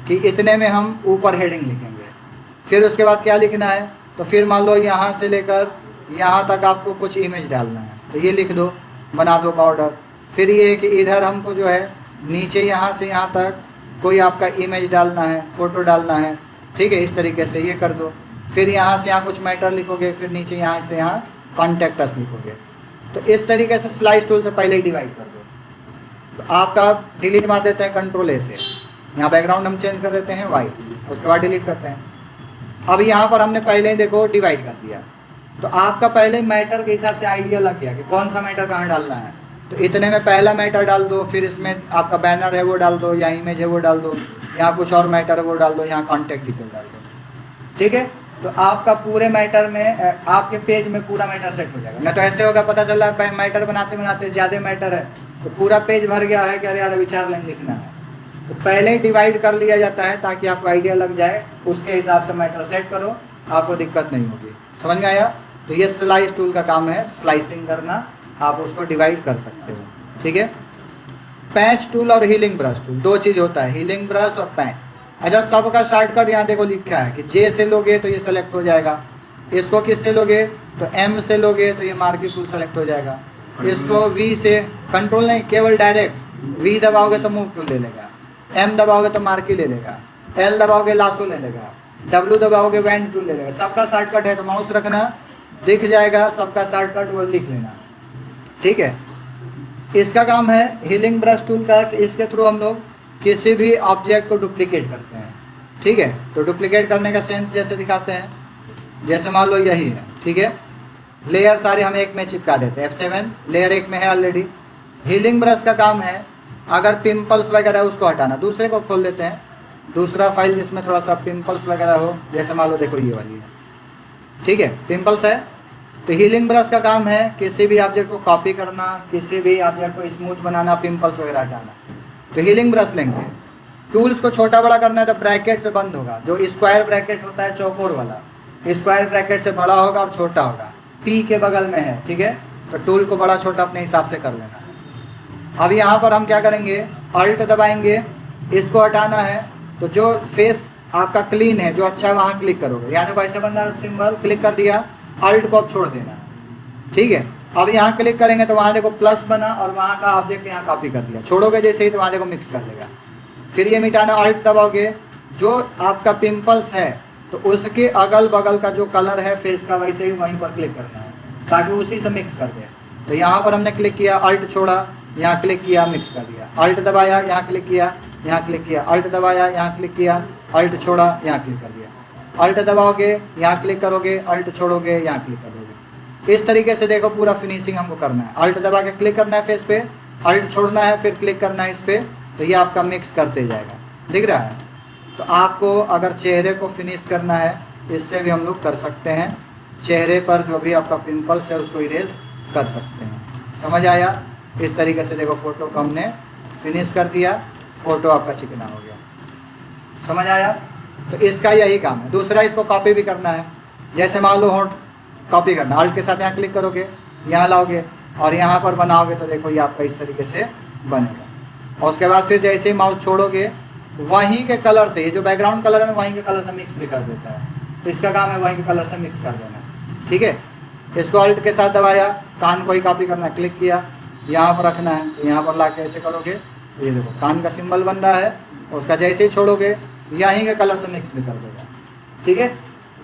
कि इतने में हम ऊपर हेडिंग लिखेंगे। फिर उसके बाद क्या लिखना है, तो फिर मान लो यहाँ से लेकर यहाँ तक आपको कुछ इमेज डालना है, तो ये लिख दो, बना दो बॉर्डर। फिर ये कि इधर हमको जो है नीचे यहाँ से यहाँ तक कोई आपका इमेज डालना है, फ़ोटो डालना है, ठीक है, इस तरीके से ये कर दो। फिर यहाँ से यहाँ कुछ मैटर लिखोगे, फिर नीचे यहाँ से यहाँ कॉन्टैक्ट अस लिखोगे। तो इस तरीके से स्लाइस टूल से पहले ही डिवाइड कर दो। तो आपका डिलीट मार देते हैं कंट्रोल A से, यहाँ बैकग्राउंड हम चेंज कर देते हैं वाइट, उसके बाद डिलीट करते हैं। अब यहाँ पर हमने पहले ही देखो डिवाइड कर दिया, तो आपका पहले मैटर के हिसाब से आइडिया लग गया कि कौन सा मैटर कहाँ डालना है। तो इतने में पहला मैटर डाल दो, फिर इसमें आपका बैनर है वो डाल दो, या इमेज है वो डाल दो, यहाँ कुछ और मैटर है वो डाल दो, यहाँ कॉन्टैक्ट डिटेल डाल दो, ठीक है। तो आपका पूरे मैटर में आपके पेज में पूरा मैटर सेट हो जाएगा। नहीं तो ऐसे होगा, पता चला मैटर बनाते बनाते ज़्यादा मैटर है तो पूरा पेज भर गया है कि अरे यार अभी 4 लाइन लिखना है। तो पहले ही डिवाइड कर लिया जाता है ताकि आपको आइडिया लग जाए, उसके हिसाब से मैटर सेट करो, आपको दिक्कत नहीं होगी। समझ में आया? तो ये स्लाइस टूल का काम है, स्लाइसिंग करना, आप उसको डिवाइड कर सकते हो, ठीक है। पैच टूल और हीलिंग ब्रश टूल, दो चीज़ होता है, हीलिंग ब्रश और पैच। अच्छा, सबका शॉर्टकट यहाँ देखो लिखा है कि J से लोगे तो ये सेलेक्ट हो जाएगा, इसको किस से लोगे तो M से लोगे तो ये मार्की टूल सेलेक्ट हो जाएगा, इसको V से, कंट्रोल नहीं, केवल डायरेक्ट V दबाओगे तो मूव टूल ले लेगा, M दबाओगे तो मार्की ले लेगा, L दबाओगे लासो ले लेगा, W दबाओगे वैंड टूल ले लेगा। सबका शॉर्टकट है, तो माउस रखना, दिख जाएगा सबका शॉर्टकट, वो लिख लेना, ठीक है। इसका काम है हीलिंग ब्रश टूल का, इसके थ्रू हम लोग किसी भी ऑब्जेक्ट को डुप्लीकेट करते हैं, ठीक है। तो डुप्लीकेट करने का सेंस जैसे दिखाते हैं, जैसे मान लो यही है, ठीक है, लेयर सारे हम एक में चिपका देते हैं, F7 लेयर एक में है ऑलरेडी। हीलिंग ब्रश का काम है अगर पिंपल्स वगैरह उसको हटाना। दूसरे को खोल लेते हैं, दूसरा फाइल जिसमें थोड़ा सा पिंपल्स वगैरह हो, जैसे मान लो देखो ये वाली है, ठीक है, पिंपल्स है। तो हीलिंग ब्रश का काम है किसी भी ऑब्जेक्ट को कॉपी करना, किसी भी ऑब्जेक्ट को स्मूथ बनाना, पिंपल्स वगैरह हटाना। तो हीलिंग ब्रश लेंगे, टूल्स को छोटा बड़ा करना है तो ब्रैकेट से बंद होगा, जो स्क्वायर ब्रैकेट होता है चौकोर वाला, स्क्वायर ब्रैकेट से बड़ा होगा और छोटा होगा, P के बगल में है, ठीक है। तो टूल को बड़ा छोटा अपने हिसाब से कर लेना। अब यहाँ पर हम क्या करेंगे, अल्ट दबाएंगे, इसको हटाना है। तो जो फेस आपका क्लीन है, जो अच्छा है, वहाँ क्लिक करोगे, यहाँ देखो ऐसे बन रहा है सिंबल, क्लिक कर दिया, अल्ट को अब छोड़ देना, ठीक है। अब यहाँ क्लिक करेंगे तो वहाँ देखो प्लस बना और वहाँ का ऑब्जेक्ट यहाँ कॉपी कर दिया, छोड़ोगे जैसे ही तो वहाँ देखो मिक्स कर देगा। फिर ये मिटाना, अल्ट दबाओगे, जो आपका पिंपल्स है तो उसके अगल बगल का जो कलर है फेस का, वैसे ही वहीं पर क्लिक करना है ताकि उसी से मिक्स कर दे। तो यहाँ पर हमने क्लिक किया, अल्ट छोड़ा, यहाँ क्लिक किया, मिक्स कर दिया, अल्ट दबाया, यहाँ क्लिक किया, यहाँ क्लिक किया, अल्ट दबाया, यहाँ क्लिक किया, अल्ट छोड़ा, यहाँ क्लिक कर दिया, अल्ट दबाओगे, यहाँ क्लिक करोगे, अल्ट छोड़ोगे, यहाँ क्लिक करोगे। इस तरीके से देखो पूरा फिनिशिंग हमको करना है। अल्ट दबा के क्लिक करना है फेस पे, अल्ट छोड़ना है, फिर क्लिक करना है इस पर, तो ये आपका मिक्स करते जाएगा, दिख रहा है। तो आपको अगर चेहरे को फिनिश करना है इससे भी हम लोग कर सकते हैं, चेहरे पर जो भी आपका पिंपल्स है उसको इरेज कर सकते हैं। समझ आया? इस तरीके से देखो फ़ोटो को हमने फिनिश कर दिया, फ़ोटो आपका चिकना हो गया। समझ आया? तो इसका यही काम है। दूसरा, इसको कॉपी भी करना है। जैसे मान लो होंठ कॉपी करना, अल्ट के साथ यहाँ क्लिक करोगे, यहाँ लाओगे और यहाँ पर बनाओगे तो देखो ये आपका इस तरीके से बनेगा। और उसके बाद फिर जैसे ही माउस छोड़ोगे वहीं के कलर से, ये जो बैकग्राउंड कलर है वहीं के कलर से मिक्स भी कर देता है। तो इसका काम है वहीं के कलर से मिक्स कर देना, ठीक है। इसको अल्ट के साथ दबाया, कान को ही कॉपी करना है, क्लिक किया, यहाँ पर रखना है, तो यहाँ पर ला के ऐसे करोगे, ये देखो कान का सिंबल बन रहा है। उसका जैसे ही छोड़ोगे यहीं के कलर से मिक्स भी कर देगा, ठीक है।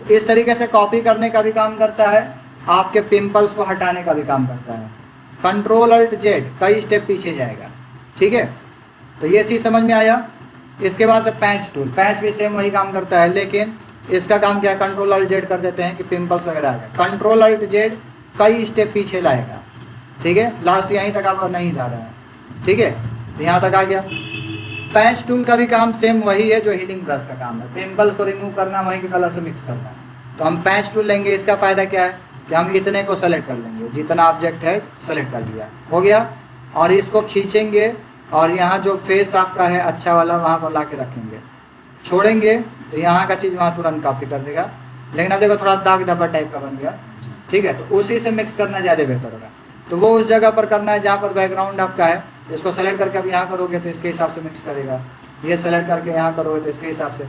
इस तरीके से कॉपी करने का भी काम करता है, आपके पिंपल्स को हटाने का भी काम करता है। कंट्रोल अल्ट जेड कई स्टेप पीछे जाएगा, ठीक है। तो ये चीज़ समझ में आया। इसके बाद से पैच टूल, पैच भी सेम वही काम करता है, लेकिन इसका काम क्या है, कंट्रोल अल्ट जेड कर देते हैं कि पिंपल्स वगैरह आ जाए। कंट्रोल अल्ट जेड कई स्टेप पीछे लाएगा, ठीक है। लास्ट यहीं तक आपका नहीं जा रहा है, ठीक है, तो यहाँ तक आ गया। पैच टूल का भी काम सेम वही है जो हीलिंग ब्रश का काम है, पिंपल्स को रिमूव करना, वहीं के कलर से मिक्स करना। तो हम पैच टूल लेंगे, इसका फ़ायदा क्या है कि हम इतने को सेलेक्ट कर लेंगे, जितना ऑब्जेक्ट है सेलेक्ट कर लिया, हो गया। और इसको खींचेंगे और यहाँ जो फेस आपका है अच्छा वाला वहाँ पर ला के रखेंगे, छोड़ेंगे तो यहाँ का चीज़ वहाँ तुरंत कॉपी कर देगा। लेकिन अब देखो थोड़ा दाग धब्बा टाइप का बन गया, ठीक है, तो उसी से मिक्स करना ज़्यादा बेहतर होगा। तो वो उस जगह पर करना है जहाँ पर बैकग्राउंड आपका है। इसको सेलेक्ट करके अब यहाँ करोगे तो इसके हिसाब से मिक्स करेगा, ये सेलेक्ट करके यहाँ करोगे तो इसके हिसाब से,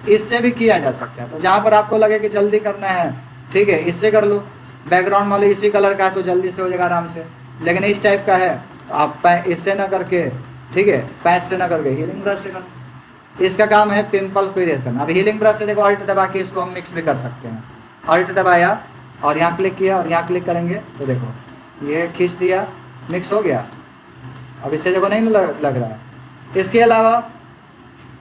इससे भी किया जा सकता है। तो जहाँ पर आपको लगे कि जल्दी करना है, ठीक है, इससे कर लो। बैकग्राउंड मान लो इसी कलर का है तो जल्दी से हो जाएगा आराम से। लेकिन इस टाइप का है तो आप इससे ना करके, ठीक है, पैच से ना करके हीलिंग ब्रश से करो। इसका काम है पिंपल्स को इरेज करना। अब हीलिंग ब्रश से देखो अल्ट दबा के इसको हम मिक्स भी कर सकते हैं। अल्ट दबाया और यहाँ क्लिक किया और यहाँ क्लिक करेंगे तो देखो ये खींच दिया, मिक्स हो गया। अब इससे देखो नहीं लग रहा है। इसके अलावा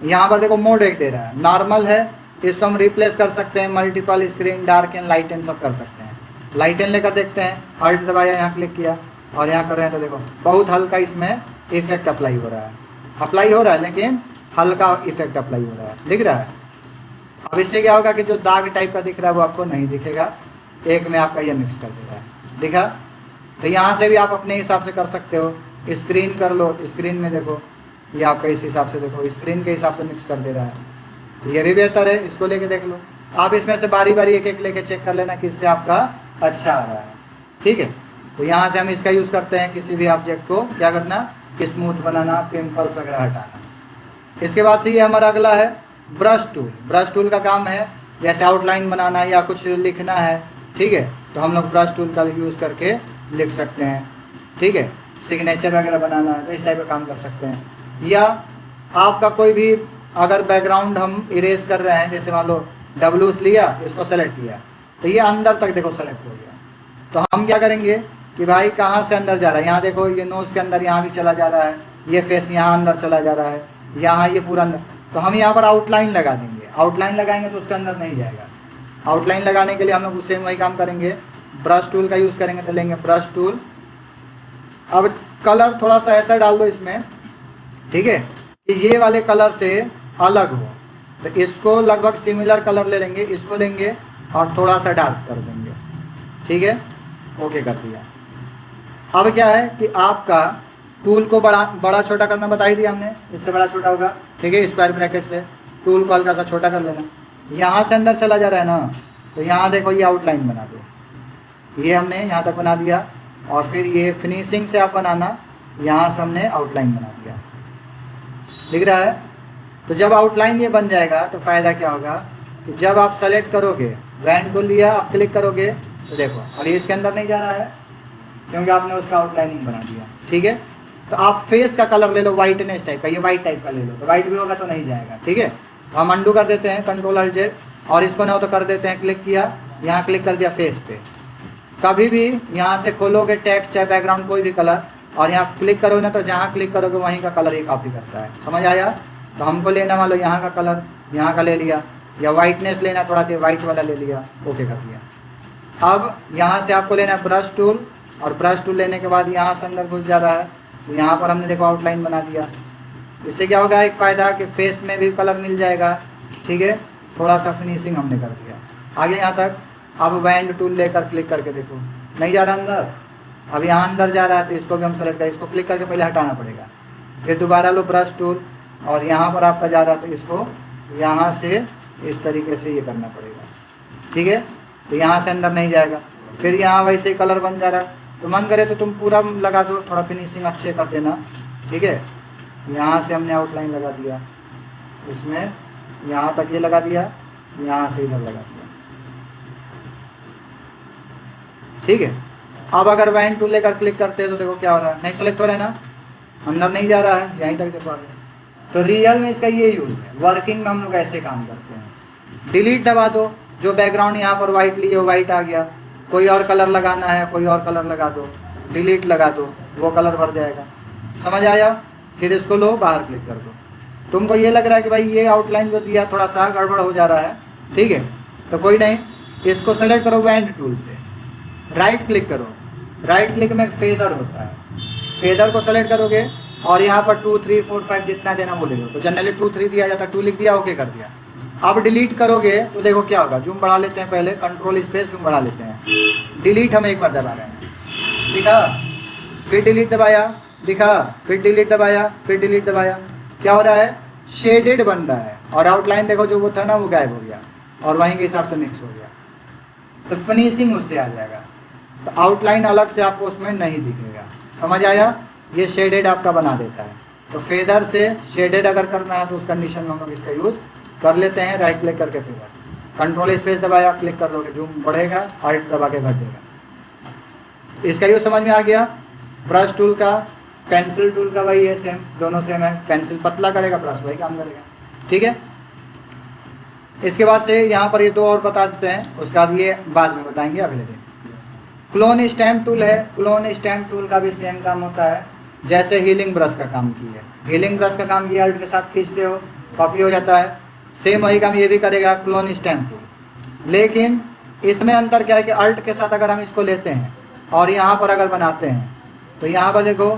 यहाँ पर देखो मोड एक दे रहा है, नॉर्मल है, इसको हम रिप्लेस कर सकते हैं, multiple screen, dark and light and सब कर सकते हैं। लाइट एंड लेकर देखते हैं, अल्ट दबाया, यहाँ क्लिक किया और यहाँ कर रहे हैं तो देखो बहुत हल्का इसमें इफेक्ट अप्लाई हो रहा है, लेकिन हल्का इफेक्ट अप्लाई हो रहा है, दिख रहा है। अब इससे क्या होगा कि जो दाग टाइप का दिख रहा है वो आपको नहीं दिखेगा, एक में आपका ये मिक्स कर देगा, दिखा। तो यहाँ से भी आप अपने हिसाब से कर सकते हो। स्क्रीन कर लो, स्क्रीन में देखो ये आपका इस हिसाब से देखो स्क्रीन के हिसाब से मिक्स कर दे रहा है, तो ये भी बेहतर है, इसको लेके देख लो। आप इसमें से बारी बारी एक एक लेके चेक कर लेना कि इससे आपका अच्छा आ रहा है, ठीक है। तो यहाँ से हम इसका यूज़ करते हैं किसी भी ऑब्जेक्ट को क्या करना, स्मूथ बनाना, पिंपल्स वगैरह हटाना। इसके बाद से ये हमारा अगला है ब्रश टूल। ब्रश टूल का काम है जैसे आउटलाइन बनाना या कुछ लिखना है, ठीक है, तो हम लोग ब्रश टूल का यूज़ करके लिख सकते हैं, ठीक है। सिग्नेचर वगैरह बनाना है तो इस टाइप का काम कर सकते हैं। या आपका कोई भी अगर बैकग्राउंड हम इरेज कर रहे हैं, जैसे मान लो डब्लू लिया, इसको सेलेक्ट किया तो ये अंदर तक देखो सेलेक्ट हो गया। तो हम क्या करेंगे कि भाई कहाँ से अंदर जा रहा है, यहाँ देखो ये नोज़ के अंदर यहाँ भी चला जा रहा है, ये फेस यहाँ अंदर चला जा रहा है, यहाँ ये पूरा अंदर। तो हम यहाँ पर आउटलाइन लगा देंगे, आउटलाइन लगाएंगे तो उसके अंदर नहीं जाएगा। आउटलाइन लगाने के लिए हम लोग सेम वही काम करेंगे, ब्रश टूल का यूज़ करेंगे। तो लेंगे ब्रश टूल, अब कलर थोड़ा सा ऐसा डाल दो इसमें, ठीक है, कि ये वाले कलर से अलग हो। तो इसको लगभग सिमिलर कलर ले लेंगे, इसको लेंगे और थोड़ा सा डार्क कर देंगे, ठीक है, ओके कर दिया। अब क्या है कि आपका टूल को बड़ा छोटा करना बता ही दिया हमने, इससे बड़ा छोटा होगा, ठीक है। स्क्वायर ब्रैकेट से टूल को हल्का सा छोटा कर लेना। यहाँ से अंदर चला जा रहा है ना, तो यहाँ देखो ये आउटलाइन बना दो, ये हमने यहाँ तक बना दिया। और फिर ये फिनिशिंग से आप बनाना, यहाँ से हमने आउटलाइन बना दिया, दिख रहा है। तो जब आउटलाइन ये बन जाएगा तो फ़ायदा क्या होगा कि जब आप सेलेक्ट करोगे, ब्रांड को लिया, आप क्लिक करोगे तो देखो और ये इसके अंदर नहीं जा रहा है क्योंकि आपने उसका आउटलाइनिंग बना दिया, ठीक है। तो आप फेस का कलर ले लो, वाइटनेस टाइप का, ये वाइट टाइप का ले लो, तो वाइट भी होगा तो नहीं जाएगा, ठीक है। तो हम अंडू कर देते हैं, कंट्रोल अल्ट जेड, और इसको ना हो तो कर देते हैं क्लिक किया, यहाँ क्लिक कर दिया फेस पे। कभी भी यहाँ से खोलोगे टेक्स्ट चाहे बैकग्राउंड कोई भी कलर, और यहाँ क्लिक करोगे ना तो जहाँ क्लिक करोगे वहीं का कलर ये कॉपी करता है, समझ आया। तो हमको लेना मान लो यहाँ का कलर, यहाँ का ले लिया, या वाइटनेस लेना थोड़ा तो वाइट वाला ले लिया, ओके कर दिया। अब यहाँ से आपको लेना है ब्रश टूल, और ब्रश टूल लेने के बाद यहाँ से अंदर घुस जा रहा है, तो यहाँ पर हमने देखो आउटलाइन बना दिया। इससे क्या होगा, एक फ़ायदा कि फेस में भी कलर मिल जाएगा, ठीक है, थोड़ा सा फिनिशिंग हमने कर दिया। आगे यहाँ तक अब बैंड टूल लेकर क्लिक करके देखो, नहीं जा रहा अंदर, अब यहाँ अंदर जा रहा है, तो इसको भी हम सेलेक्ट करें, इसको क्लिक करके पहले हटाना पड़ेगा, फिर दोबारा लो ब्रश टूल, और यहाँ पर आपका जा रहा है तो इसको यहाँ से इस तरीके से ये करना पड़ेगा, ठीक है, तो यहाँ से अंदर नहीं जाएगा। फिर यहाँ वैसे ही कलर बन जा रहा है, तो मन करे तो तुम पूरा लगा दो, थोड़ा फिनिशिंग अच्छे कर देना, ठीक है। यहाँ से हमने आउटलाइन लगा दिया, इसमें यहाँ तक ये लगा दिया, यहाँ से इधर लगा दिया, ठीक है। अब अगर वाइन टूल लेकर क्लिक करते हैं तो देखो क्या हो रहा है, नहीं सेलेक्ट हो रहा है ना, अंदर नहीं जा रहा है, यहीं तक देखो आगे। तो रियल में इसका ये यूज़ है, वर्किंग में हम लोग ऐसे काम करते हैं। डिलीट दबा दो, जो बैकग्राउंड यहाँ पर वाइट लिए वो वाइट आ गया, कोई और कलर लगाना है कोई और कलर लगा दो, डिलीट लगा दो, वो कलर भर जाएगा, समझ आया। फिर इसको लो बाहर क्लिक कर दो। तुमको ये लग रहा है कि भाई ये आउटलाइन जो दिया थोड़ा सा गड़बड़ हो जा रहा है, ठीक है, तो कोई नहीं, इसको सेलेक्ट करो बैंड टूल से, राइट क्लिक करो, राइट क्लिक में एक फेदर होता है, फेदर को सेलेक्ट करोगे और यहाँ पर 2 3 4 5 जितना देना वो ले लो। तो जनरली 2 3 दिया जाता है, 2 लिख दिया, ओके कर दिया। अब डिलीट करोगे तो देखो क्या होगा, जूम बढ़ा लेते हैं, पहले कंट्रोल स्पेस जूम बढ़ा लेते हैं, डिलीट हम एक बार दबा रहे हैं, दिखा, फिर डिलीट दबाया, दिखा, फिर डिलीट दबाया, फिर डिलीट दबाया, क्या हो रहा है, शेडेड बन रहा है, और आउटलाइन देखो जो वो था ना वो गायब हो गया, और वहीं के हिसाब से मिक्स हो गया, तो फिनिशिंग उससे आ जाएगा। तो आउटलाइन अलग से आपको उसमें नहीं दिखेगा, समझ आया। ये शेडेड आपका बना देता है। तो फेदर से शेडेड अगर करना है तो उस कंडीशन में हम लोग इसका यूज़ कर लेते हैं। राइट क्लिक करके फेदर, कंट्रोल स्पेस दबाया, क्लिक कर दोगे, जूम बढ़ेगा, अल्ट दबा के घट देगा। इसका यूज़ समझ में आ गया। ब्रश टूल का, पेंसिल टूल का वही है, सेम, दोनों सेम है। पेंसिल पतला करेगा, ब्रश वही काम करेगा, ठीक है। इसके बाद से यहाँ पर ये दो और बता देते हैं, उसका बाद ये बाद में बताएंगे अगले दिन। क्लोन स्टैम्प टूल है, क्लोन स्टैम्प टूल का भी सेम काम होता है जैसे हीलिंग ब्रश का काम किया है। हीलिंग ब्रश का काम ये अल्ट के साथ खींचते हो, कॉपी हो जाता है, सेम वही काम ये भी करेगा क्लोन स्टैम्प टूल। लेकिन इसमें अंतर क्या है कि अल्ट के साथ अगर हम इसको लेते हैं और यहाँ पर अगर बनाते हैं तो यहाँ पर देखो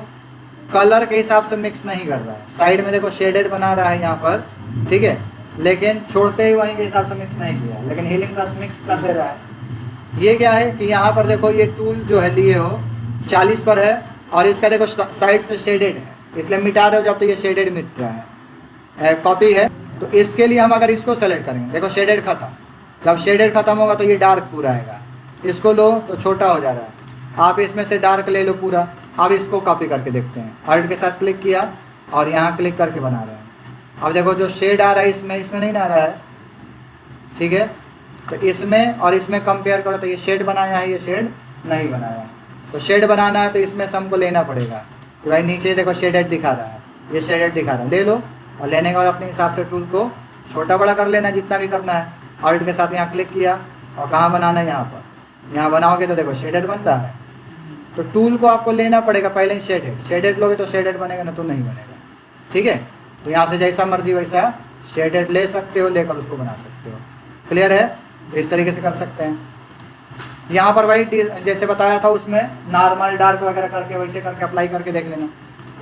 कलर के हिसाब से मिक्स नहीं कर रहा है, साइड में देखो शेडेड बना रहा है यहाँ पर, ठीक है, लेकिन छोड़ते ही वहीं के हिसाब से मिक्स नहीं किया, लेकिन हीलिंग ब्रश मिक्स कर दे रहा है। ये क्या है कि यहाँ पर देखो ये टूल जो है लिए हो 40 पर है और इसका देखो साइड से शेडेड है, इसलिए मिटा रहे हो जब तो ये शेडेड मिट रहा है, कॉपी है। तो इसके लिए हम अगर इसको सेलेक्ट करेंगे, देखो शेडेड खत्म, जब शेडेड खत्म होगा तो ये डार्क पूरा आएगा। इसको लो तो छोटा हो जा रहा है, आप इसमें से डार्क ले लो पूरा। अब इसको कॉपी करके देखते हैं, अल्ट के साथ क्लिक किया और यहाँ क्लिक करके बना रहे हैं। अब देखो जो शेड आ रहा है इसमें नहीं आ रहा है, ठीक है। तो इसमें और इसमें कंपेयर करो तो ये शेड बनाया है, ये शेड नहीं बनाया। तो शेड बनाना है तो इसमें से हमको लेना पड़ेगा कि भाई नीचे देखो शेडेड दिखा रहा है, ये शेडेड दिखा रहा है, ले लो। और लेने के बाद अपने हिसाब से टूल को छोटा बड़ा कर लेना जितना भी करना है। अल्ट के साथ यहाँ क्लिक किया और कहाँ बनाना है, यहाँ पर, यहाँ बनाओगे तो देखो शेडेड बन रहा है। तो टूल को आपको लेना पड़ेगा पहले ही शेडेड लोगे तो शेडेड बनेगा, ना तो नहीं बनेगा, ठीक है। तो यहाँ से जैसा मर्जी वैसा शेडेड ले सकते हो, लेकर उसको बना सकते हो। क्लियर है, इस तरीके से कर सकते हैं। यहाँ पर वही जैसे बताया था उसमें नॉर्मल डार्क वगैरह करके वैसे करके अप्लाई करके देख लेना।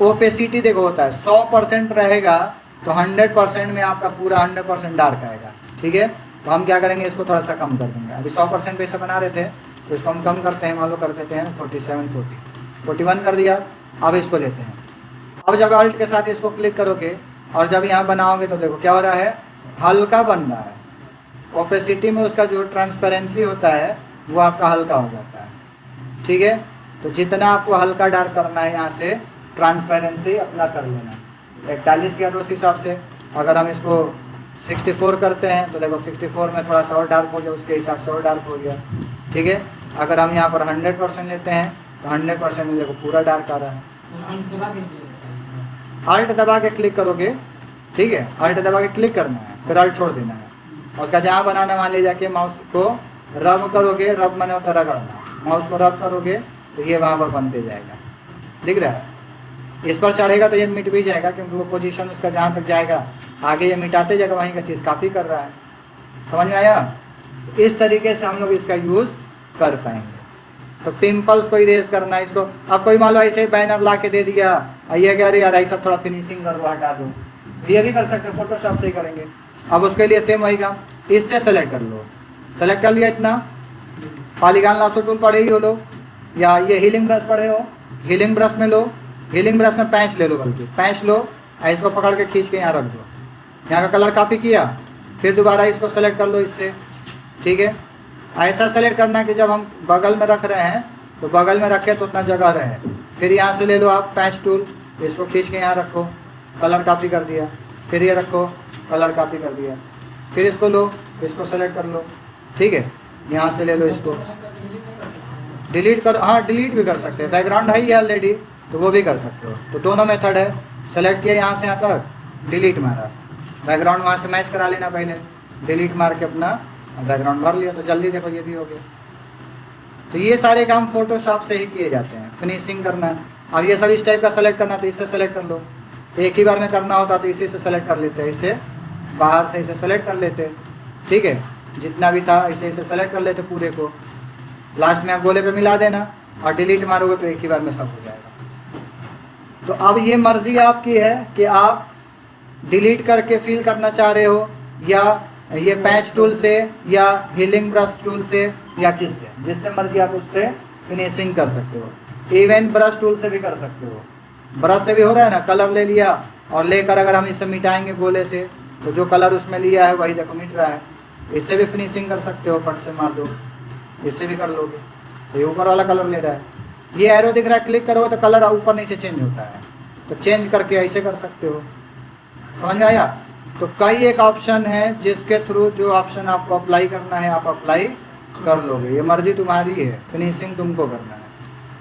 ओपेसिटी देखो होता है 100% रहेगा तो 100% में आपका पूरा 100% डार्क आएगा, ठीक है। तो हम क्या करेंगे, इसको थोड़ा सा कम कर देंगे। अभी 100% पे से बना रहे थे तो इसको हम कम करते हैं, मान लो कर देते हैं 47 40 41 कर दिया। अब इसको लेते हैं, अब जब अल्ट के साथ इसको क्लिक करोगे और जब यहाँ बनाओगे तो देखो क्या हो रहा है, हल्का बन रहा है। ओपेसिटी में उसका जो ट्रांसपेरेंसी होता है वो आपका हल्का हो जाता है, ठीक है। तो जितना आपको हल्का डार्क करना है यहाँ से ट्रांसपेरेंसी अपना कर लेना 41 के उस हिसाब से। अगर हम इसको 64 करते हैं तो देखो 64 में थोड़ा सा और डार्क हो गया, उसके हिसाब से और डार्क हो गया, ठीक है। अगर हम यहाँ पर 100% लेते हैं तो 100% में देखो पूरा डार्क आ रहा है। अल्ट दबा के क्लिक करोगे, ठीक है, अल्ट दबा के क्लिक करना है, फिर अल्ट छोड़ देना है। और उसका जहाँ बनाना वहाँ ले जाके माउस को रब करोगे, रब मैंने होता रगड़ना, माउस को रब करोगे तो ये वहाँ पर बनते जाएगा, दिख रहा है। इस पर चढ़ेगा तो ये मिट भी जाएगा क्योंकि वो पोजीशन उसका जहाँ तक जाएगा आगे ये मिटाते जगह वहीं का चीज़ कॉपी कर रहा है। समझ में आया? इस तरीके से हम लोग इसका यूज़ कर पाएंगे। तो पिंपल्स को इरेज करना, इसको अब कोई मान लो ऐसे बैनर ला के दे दिया, ये कह रहे यार ऐसा थोड़ा फिनिशिंग कर दो, हटा दो, ये भी कर सकते हो, फोटोशॉप से ही करेंगे। अब उसके लिए सेम वही काम, इससे सेलेक्ट कर लो, सेलेक्ट कर लिया इतना, पॉलीगॉन लासो टूल पढ़े ही हो लोग, या ये हीलिंग ब्रश पढ़े हो, हीलिंग ब्रश में लो, हीलिंग ब्रश में पैंच ले लो, बल्कि पैंच लो, इसको पकड़ के खींच के यहाँ रख दो, यहाँ का कलर कॉपी किया, फिर दोबारा इसको सेलेक्ट कर लो इससे, ठीक है। ऐसा सेलेक्ट करना कि जब हम बगल में रख रहे हैं तो बगल में रखें तो उतना जगह रहे। फिर यहाँ से ले लो आप पैंच टूल, इसको खींच के यहाँ रखो, कलर कॉपी कर दिया, फिर ये रखो, कलर कॉपी कर दिया, फिर इसको लो, इसको सेलेक्ट कर लो, ठीक है। यहाँ से ले लो, इसको डिलीट कर, हाँ डिलीट भी कर सकते हैं, बैकग्राउंड है ही ऑलरेडी तो वो भी कर सकते हो। तो दोनों मेथड है, सेलेक्ट किया यहाँ से यहाँ तक, डिलीट मारा, बैकग्राउंड वहाँ से मैच करा लेना पहले, डिलीट मार के अपना बैकग्राउंड भर लिया, तो जल्दी देखो ये भी हो गया। तो ये सारे काम फोटोशॉप से ही किए जाते हैं। फिनिशिंग करना, अब ये सब इस टाइप का सेलेक्ट करना तो इससे सेलेक्ट कर लो, एक ही बार में करना होता तो इसी से सेलेक्ट कर लेते हैं, इसे बाहर से इसे सेलेक्ट कर लेते, ठीक है, जितना भी था इसे इसे सेलेक्ट कर लेते पूरे को, लास्ट में आप गोले पे मिला देना और डिलीट मारोगे तो एक ही बार में सब हो जाएगा। तो अब ये मर्जी आपकी है कि आप डिलीट करके फिल करना चाह रहे हो, या ये पैच टूल से, या हीलिंग ब्रश टूल से, या किससे, जिससे मर्जी आप उससे फिनिशिंग कर सकते हो। इवन ब्रश टूल से भी कर सकते हो, ब्रश से भी हो रहा है ना, कलर ले लिया और लेकर अगर हम इसे मिटाएंगे गोले से तो जो कलर उसमें लिया है वही देखो मिट रहा है, इससे भी फिनिशिंग कर सकते हो, पट से मार दो, इससे भी कर लोगे। तो ये ऊपर वाला कलर ले रहा है, ये एरो दिख रहा है, क्लिक करोगे तो कलर ऊपर नीचे चेंज होता है, तो चेंज करके ऐसे कर सकते हो। समझ में आया? तो कई एक ऑप्शन है जिसके थ्रू जो ऑप्शन आपको अप्लाई करना है आप अप्लाई कर लोगे, ये मर्जी तुम्हारी है, फिनिशिंग तुमको करना है।